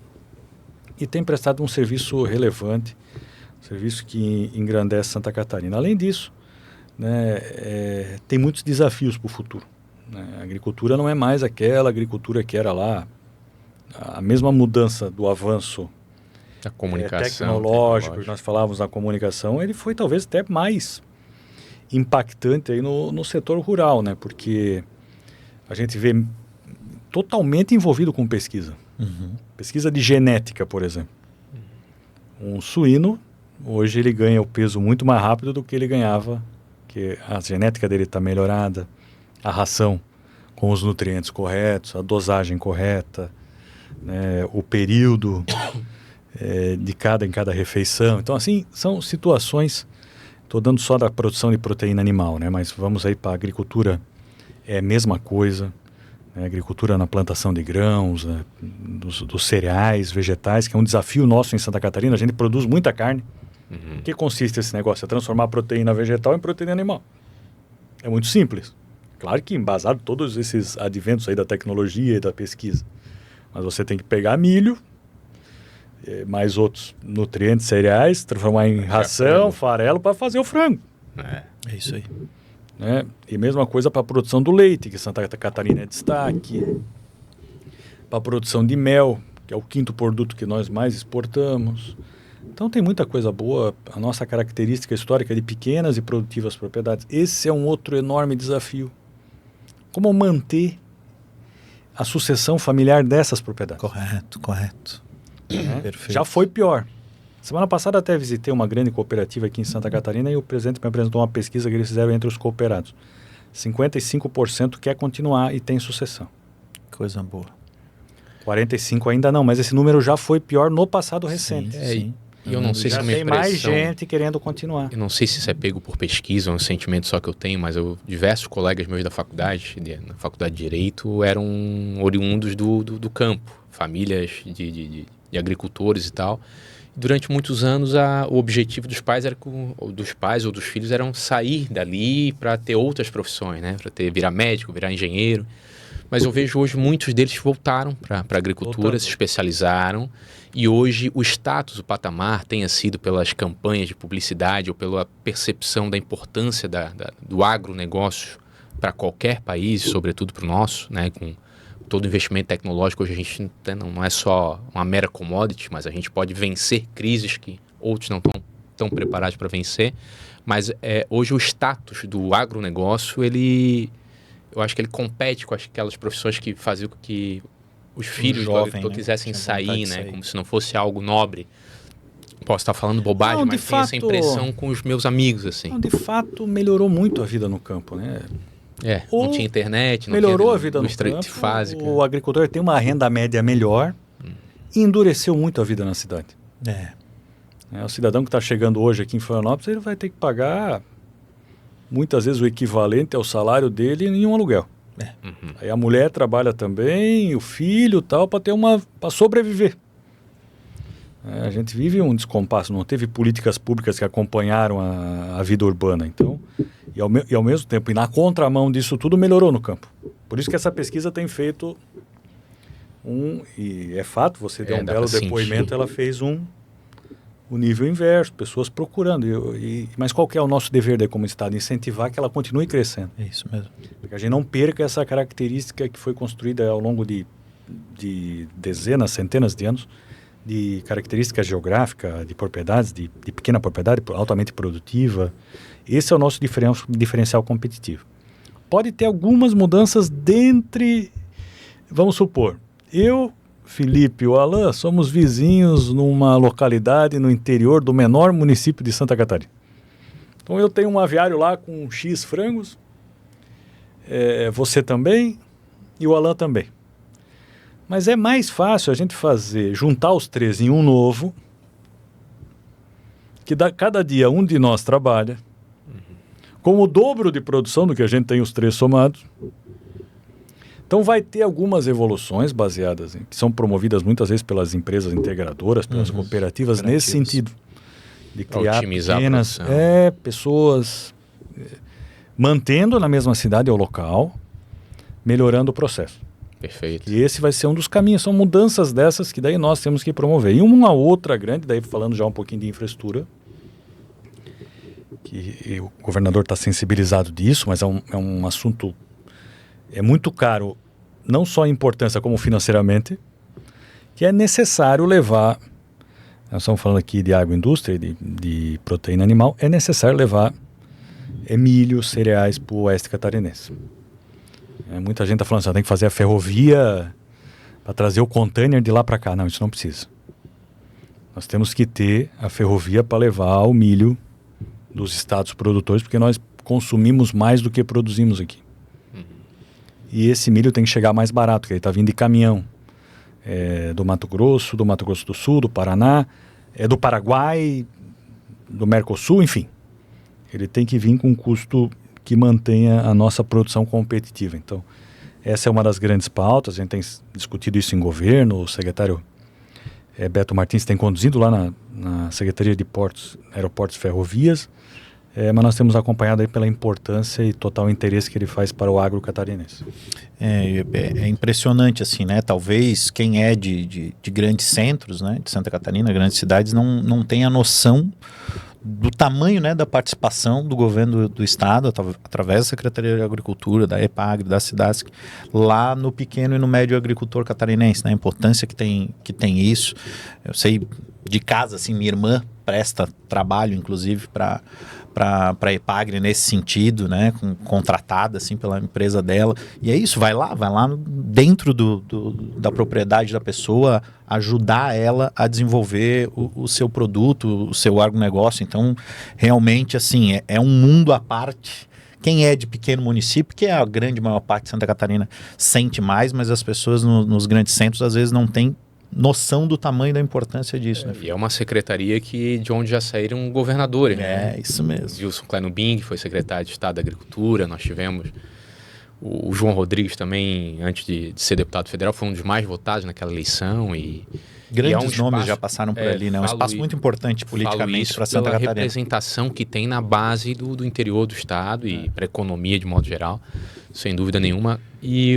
e tem prestado um serviço relevante, serviço que engrandece Santa Catarina. Além disso, tem muitos desafios para o futuro. A agricultura não é mais aquela agricultura que era lá. A mesma mudança do avanço a comunicação, tecnológico, que nós falávamos na comunicação, ele foi talvez até mais impactante aí no setor rural, né? Porque a gente vê totalmente envolvido com pesquisa. Pesquisa de genética, por exemplo. Um suíno, hoje ele ganha o peso muito mais rápido do que ele ganhava, que a genética dele está melhorada, a ração com os nutrientes corretos, a dosagem correta, o período em cada refeição. Então, assim, são situações... Estou dando só da produção de proteína animal, né? Mas vamos aí para a agricultura, é a mesma coisa. Né? Agricultura na plantação de grãos, né? dos cereais, vegetais, que é um desafio nosso em Santa Catarina. A gente produz muita carne. Em que consiste esse negócio? É transformar a proteína vegetal em proteína animal. É muito simples. Claro que embasado todos esses adventos aí da tecnologia e da pesquisa. Mas você tem que pegar milho, mais outros nutrientes cereais, transformar em ração, farelo, para fazer o frango. É isso aí. Né? E mesma coisa para a produção do leite, que Santa Catarina é destaque. Para a produção de mel, que é o 5º produto que nós mais exportamos. Então tem muita coisa boa. A nossa característica histórica de pequenas e produtivas propriedades. Esse é um outro enorme desafio. Como manter a sucessão familiar dessas propriedades? Correto. Perfeito. Já foi pior. Semana passada até visitei uma grande cooperativa aqui em Santa Catarina e o presidente me apresentou uma pesquisa que eles fizeram entre os cooperados. 55% quer continuar e tem sucessão. Coisa boa. 45% ainda não, mas esse número já foi pior no passado recente. Sim. E eu não sei se é uma tem mais gente querendo continuar. Eu não sei se isso é pego por pesquisa ou um sentimento só que eu tenho, mas diversos colegas meus da faculdade, na faculdade de Direito, eram oriundos do campo, famílias de agricultores e tal. Durante muitos anos, o objetivo dos pais ou dos filhos eram sair dali para ter outras profissões, né? Para virar médico, virar engenheiro. Mas eu vejo hoje muitos deles voltaram para a agricultura, se especializaram. E hoje o status, o patamar, tenha sido pelas campanhas de publicidade ou pela percepção da importância do agronegócio para qualquer país, sobretudo para o nosso, né? Com todo investimento tecnológico, hoje a gente não é só uma mera commodity, mas a gente pode vencer crises que outros não estão tão preparados para vencer. Mas hoje o status do agronegócio, eu acho que ele compete com aquelas profissões que faziam com que os filhos do agricultor quisessem sair, né? Como se não fosse algo nobre. Posso estar falando bobagem, mas tenho essa impressão com os meus amigos, assim. Não, de fato, melhorou muito a vida no campo, né? Não tinha internet, não melhorou tinha a vida no campo, trifásica. O agricultor tem uma renda média melhor e endureceu muito a vida na cidade. O cidadão que está chegando hoje aqui em Florianópolis, ele vai ter que pagar muitas vezes o equivalente ao salário dele em um aluguel. Aí a mulher trabalha também, o filho tal, para sobreviver. A gente vive um descompasso, não teve políticas públicas que acompanharam a vida urbana. Então, e ao mesmo tempo, e na contramão disso tudo, melhorou no campo. Por isso que essa pesquisa tem feito e é fato, você deu um belo depoimento, ela fez o nível inverso, pessoas procurando. Mas qual que é o nosso dever daí como Estado? Incentivar que ela continue crescendo. É isso mesmo. Para que a gente não perca essa característica que foi construída ao longo de dezenas, centenas de anos, de característica geográfica, de propriedades, de pequena propriedade, altamente produtiva. Esse é o nosso diferencial competitivo. Pode ter algumas mudanças vamos supor, eu, Felipe e o Alain, somos vizinhos numa localidade no interior do menor município de Santa Catarina. Então eu tenho um aviário lá com X frangos, você também e o Alain também. Mas é mais fácil a gente juntar os 3 em um novo, que cada dia um de nós trabalha, com o dobro de produção do que a gente tem os 3 somados. Então vai ter algumas evoluções baseadas que são promovidas muitas vezes pelas empresas integradoras, pelas cooperativas, nesse sentido. De criar pequenas pessoas, mantendo na mesma cidade ou local, melhorando o processo. Perfeito. E esse vai ser um dos caminhos, são mudanças dessas que daí nós temos que promover. E uma outra grande, daí falando já um pouquinho de infraestrutura, que o governador está sensibilizado disso, mas é um assunto muito caro, não só em importância como financeiramente, que é necessário levar, nós estamos falando aqui de agroindústria, de proteína animal, é necessário levar milho, cereais para o oeste catarinense. Muita gente está falando assim, tem que fazer a ferrovia para trazer o container de lá para cá. Não, isso não precisa. Nós temos que ter a ferrovia para levar o milho dos estados produtores, porque nós consumimos mais do que produzimos aqui. E esse milho tem que chegar mais barato, porque ele está vindo de caminhão. do Mato Grosso do Sul, do Paraná, do Paraguai, do Mercosul, enfim. Ele tem que vir com um custo que mantenha a nossa produção competitiva. Então, essa é uma das grandes pautas, a gente tem discutido isso em governo, o secretário Beto Martins tem conduzido lá na Secretaria de Portos, Aeroportos e Ferrovias, mas nós temos acompanhado aí pela importância e total interesse que ele faz para o agro catarinense. É impressionante, assim, né? Talvez quem é de grandes centros, né, de Santa Catarina, grandes cidades, não tenha noção do tamanho, né, da participação do governo do estado, através da Secretaria de Agricultura, da EPAGRE, da SIDASC, lá no pequeno e no médio agricultor catarinense, né? A importância que tem isso. Eu sei de casa, assim, minha irmã presta trabalho, inclusive, para a EPAGRE nesse sentido, né, contratada assim pela empresa dela, e é isso, vai lá dentro da propriedade da pessoa, ajudar ela a desenvolver o seu produto, o seu agronegócio. Então, realmente, assim, é um mundo à parte. Quem é de pequeno município, que é a grande maior parte de Santa Catarina, sente mais, mas as pessoas nos grandes centros, às vezes, não têm noção do tamanho da importância disso. Né? E é uma secretaria de onde já saíram governadores. Né? Isso mesmo. Wilson Kleinobing foi secretário de Estado da Agricultura, nós tivemos o João Rodrigues também, antes de ser deputado federal, foi um dos mais votados naquela eleição. Grandes nomes já passaram por ali, né? Um espaço muito importante politicamente para Santa Catarina. Pela representação que tem na base do interior do estado e para a economia de modo geral, sem dúvida nenhuma. E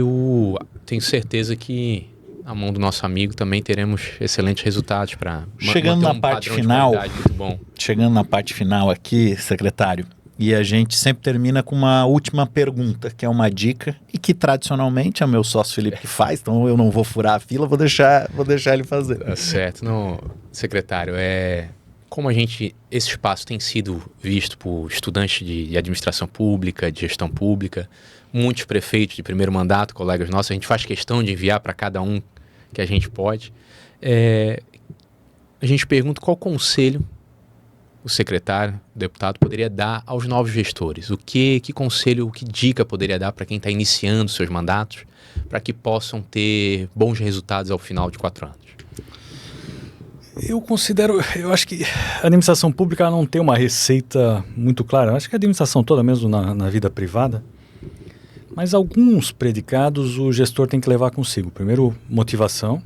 tenho certeza que na mão do nosso amigo também teremos excelentes resultados para chegando na parte final. Muito bom. Chegando na parte final aqui, secretário, e a gente sempre termina com uma última pergunta, que é uma dica e que tradicionalmente é o meu sócio Felipe que faz, então eu não vou furar a fila, vou deixar ele fazer. Tá certo. Não, secretário, como esse espaço tem sido visto por estudantes de administração pública, de gestão pública, muitos prefeitos de primeiro mandato, colegas nossos, a gente faz questão de enviar para cada um que a gente pode. A gente pergunta qual conselho o secretário, o deputado, poderia dar aos novos gestores. Que conselho, que dica poderia dar para quem está iniciando seus mandatos, para que possam ter bons resultados ao final de 4 anos? Eu acho que a administração pública não tem uma receita muito clara. Eu acho que a administração toda, mesmo na vida privada, mas alguns predicados o gestor tem que levar consigo. Primeiro, motivação,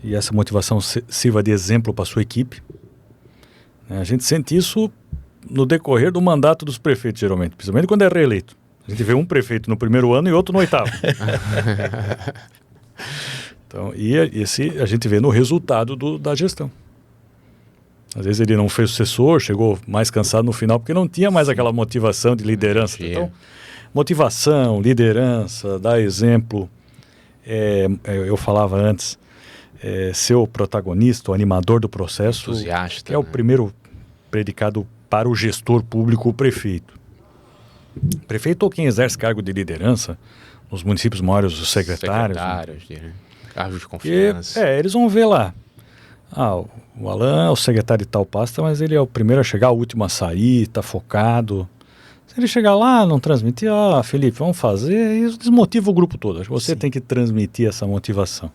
e essa motivação sirva de exemplo para a sua equipe. A gente sente isso no decorrer do mandato dos prefeitos, geralmente, principalmente quando é reeleito. A gente vê um prefeito no primeiro ano e outro no 8º. Então, e esse a gente vê no resultado da gestão. Às vezes ele não fez sucessor, chegou mais cansado no final, porque não tinha mais aquela motivação de liderança. Então, motivação, liderança, dar exemplo. Eu falava antes, ser o protagonista, o animador do processo, entusiasta, que é o primeiro predicado para o gestor público, o prefeito. Prefeito ou quem exerce cargo de liderança, nos municípios maiores, os secretários. Cargos de confiança. Eles vão ver lá. O Alan é o secretário de tal pasta, mas ele é o primeiro a chegar, o último a sair, está focado. Se ele chegar lá, não transmitir, Felipe, vamos fazer, isso desmotiva o grupo todo. Acho que você tem que transmitir essa motivação.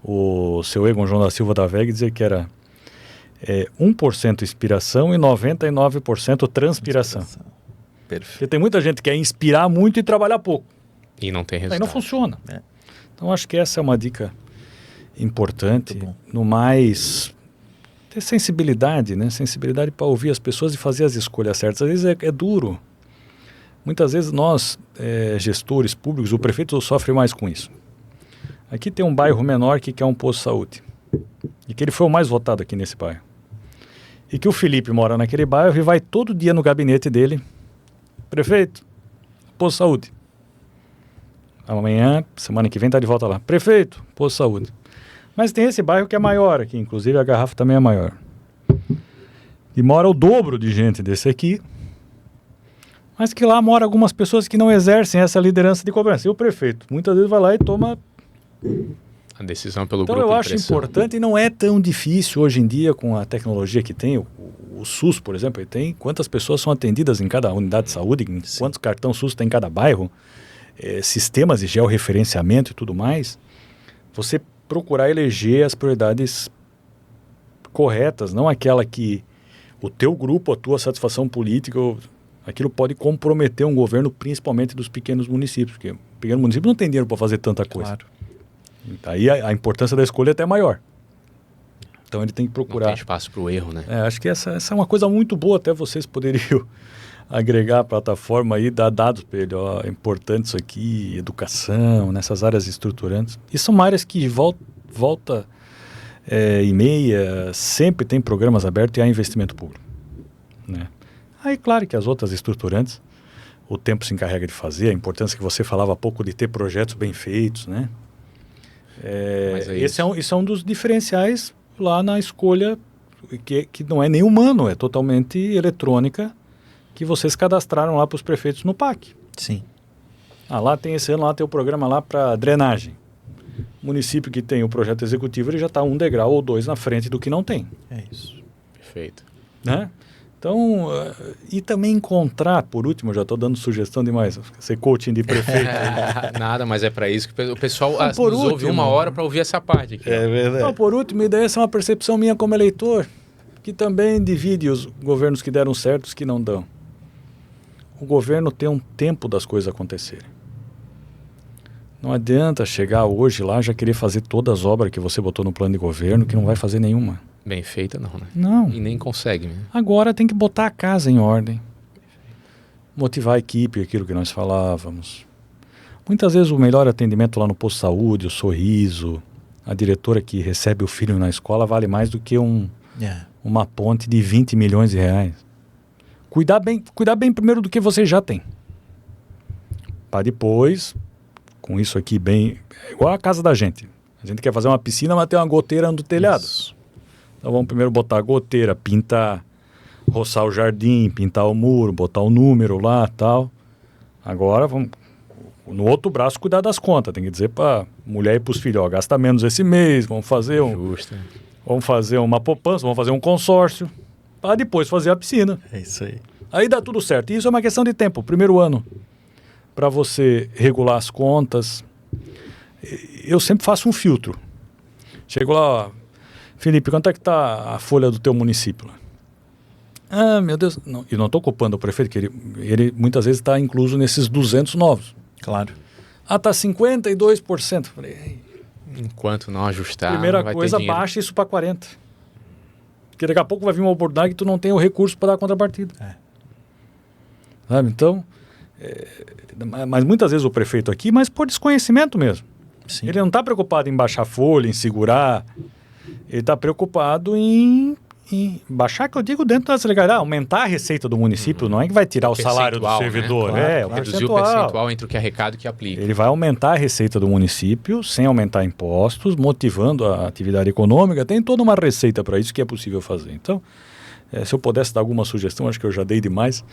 O seu Egon João da Silva da Veg dizia que era 1% inspiração e 99% transpiração. Perfeito. Porque tem muita gente que quer inspirar muito e trabalhar pouco. E não tem resultado. Aí não funciona. Então acho que essa é uma dica importante. No mais, ter sensibilidade, né? Sensibilidade para ouvir as pessoas e fazer as escolhas certas. Às vezes é duro. Muitas vezes nós, gestores públicos, o prefeito sofre mais com isso. Aqui tem um bairro menor que quer um posto de saúde. E que ele foi o mais votado aqui nesse bairro. E que o Felipe mora naquele bairro e vai todo dia no gabinete dele. Prefeito, posto de saúde. Amanhã, semana que vem, está de volta lá. Prefeito, posto de saúde. Mas tem esse bairro que é maior aqui, inclusive a Garrafa também é maior. E mora o dobro de gente desse aqui. Mas que lá mora algumas pessoas que não exercem essa liderança de cobrança. E o prefeito, muitas vezes vai lá e toma a decisão pelo então grupo. Então eu acho importante e não é tão difícil hoje em dia com a tecnologia que tem. O SUS, por exemplo, ele tem quantas pessoas são atendidas em cada unidade de saúde, quantos cartões SUS tem em cada bairro, sistemas de georreferenciamento e tudo mais. Você procurar eleger as prioridades corretas, não aquela que o teu grupo, a tua satisfação política, aquilo pode comprometer um governo, principalmente dos pequenos municípios, porque o pequeno município não tem dinheiro para fazer tanta coisa. Claro. Aí a importância da escolha é até maior. Então ele tem que procurar... Não tem espaço para o erro, né? Acho que essa é uma coisa muito boa, até vocês poderiam agregar a plataforma aí, dar dados para ele, ó, é importante isso aqui, educação, nessas áreas estruturantes. E são áreas que volta e meia, sempre tem programas abertos e há investimento público, né? Aí, claro que as outras estruturantes, o tempo se encarrega de fazer, a importância que você falava há pouco de ter projetos bem feitos, né? Esse é um dos diferenciais lá na escolha, que não é nem humano, é totalmente eletrônica, que vocês cadastraram lá para os prefeitos no PAC. Sim. Lá tem esse ano, lá tem o programa lá para drenagem. O município que tem o projeto executivo, ele já está 1 degrau ou 2 na frente do que não tem. É isso. Perfeito. Né? Então, e também encontrar, por último, eu já estou dando sugestão demais, ser coaching de prefeito. Nada, mas é para isso que o pessoal nos último, ouve 1 hora para ouvir essa parte aqui. É verdade. Então, por último, e daí essa é uma percepção minha como eleitor, que também divide os governos que deram certo e os que não dão. O governo tem um tempo das coisas acontecerem. Não adianta chegar hoje lá já querer fazer todas as obras que você botou no plano de governo, que não vai fazer nenhuma. Bem feita não, né? Não. E nem consegue, né? Agora tem que botar a casa em ordem. Motivar a equipe, aquilo que nós falávamos. Muitas vezes o melhor atendimento lá no posto de saúde, o sorriso, a diretora que recebe o filho na escola vale mais do que uma ponte de 20 milhões de reais. Cuidar bem primeiro do que você já tem. Para depois, com isso aqui bem... É igual a casa da gente. A gente quer fazer uma piscina, mas tem uma goteira no telhado. Isso. Então vamos primeiro botar a goteira, pintar, roçar o jardim, pintar o muro, botar o número lá e tal. Agora vamos, no outro braço, cuidar das contas. Tem que dizer para mulher e para os filhos, ó, gasta menos esse mês, vamos fazer uma poupança, vamos fazer um consórcio, para depois fazer a piscina. É isso aí. Aí dá tudo certo. E isso é uma questão de tempo. Primeiro ano, para você regular as contas, eu sempre faço um filtro. Chego lá, ó, Felipe, quanto é que está a folha do teu município? Ah, meu Deus, não, e não estou culpando o prefeito, que ele muitas vezes está incluso nesses 200 novos. Claro. Está 52%. Falei, enquanto não ajustar, primeira não vai coisa, ter dinheiro. baixa isso para 40%. Porque daqui a pouco vai vir uma oportunidade que tu não tem o recurso para dar contrapartida. Sabe? Então, mas muitas vezes o prefeito aqui, mas por desconhecimento mesmo. Sim. Ele não está preocupado em baixar folha, em segurar. Ele está preocupado em baixar, que eu digo, dentro das legalidades, aumentar a receita do município, não é que vai tirar o salário do servidor. Né? Claro, reduzir o percentual entre o que arrecada e o que aplica. Ele vai aumentar a receita do município sem aumentar impostos, motivando a atividade econômica. Tem toda uma receita para isso que é possível fazer. Então, se eu pudesse dar alguma sugestão, acho que eu já dei demais.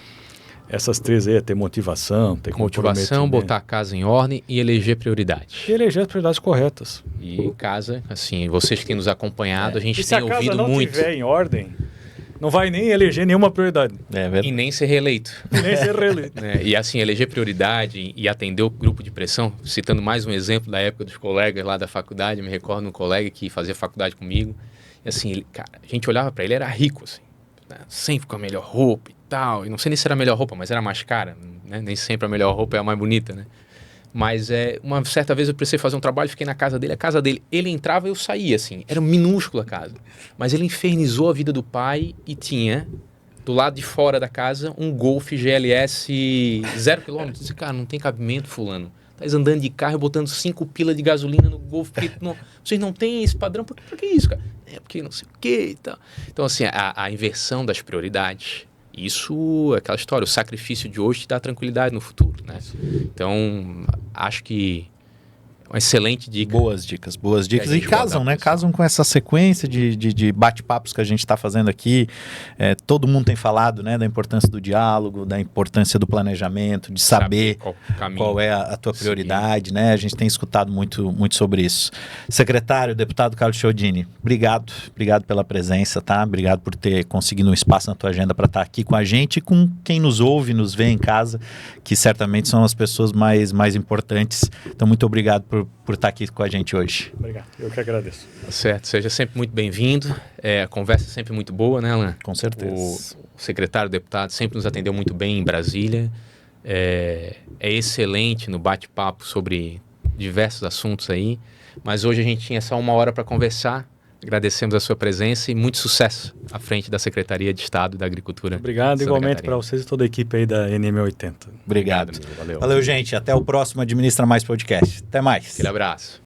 Essas 3 aí é ter motivação, ter motivação, botar a casa em ordem e eleger prioridades. E eleger as prioridades corretas. E casa, assim, vocês que têm nos acompanhado, a gente tem ouvido muito. Se a casa não estiver em ordem, não vai nem eleger nenhuma prioridade. E nem ser reeleito. Nem ser reeleito. E assim, eleger prioridade e atender o grupo de pressão, citando mais um exemplo da época dos colegas lá da faculdade, eu me recordo de um colega que fazia faculdade comigo, e assim, cara, a gente olhava para ele, era rico, assim, né? Sempre com a melhor roupa e tal, e não sei nem se era a melhor roupa, mas era mais cara, né? Nem sempre a melhor roupa é a mais bonita, né? Mas uma certa vez eu precisei fazer um trabalho, fiquei na casa dele, a casa dele, ele entrava e eu saía, assim, era minúscula a casa, mas ele infernizou a vida do pai e tinha, do lado de fora da casa, um Golf GLS 0 km. Disse, cara, não tem cabimento, fulano. Tá andando de carro e botando 5 pila de gasolina no Golf, porque vocês não têm esse padrão, por que isso, cara? Porque não sei o que e tal. Então, assim, a inversão das prioridades, isso é aquela história, o sacrifício de hoje te dá tranquilidade no futuro, né? Então, acho que uma excelente dica. Boas dicas. E casam, né? Casam com essa sequência de bate-papos que a gente está fazendo aqui. Todo mundo tem falado, né, da importância do diálogo, da importância do planejamento, de saber qual é a tua prioridade, né? A gente tem escutado muito sobre isso. Secretário, deputado Carlos Chiodini, obrigado pela presença, tá? Obrigado por ter conseguido um espaço na tua agenda para estar aqui com a gente e com quem nos ouve, nos vê em casa, que certamente são as pessoas mais importantes. Então, muito obrigado por estar aqui com a gente hoje. Obrigado, eu que agradeço. Certo, seja sempre muito bem-vindo. A conversa é sempre muito boa, né, Alan? Com certeza. O secretário, o deputado, sempre nos atendeu muito bem em Brasília. É excelente no bate-papo sobre diversos assuntos aí. Mas hoje a gente tinha só 1 hora para conversar. Agradecemos a sua presença e muito sucesso à frente da Secretaria de Estado da Agricultura. Obrigado, igualmente para vocês e toda a equipe aí da NM80. Obrigado. Valeu, gente. Até o próximo Administra Mais Podcast. Até mais. Aquele abraço.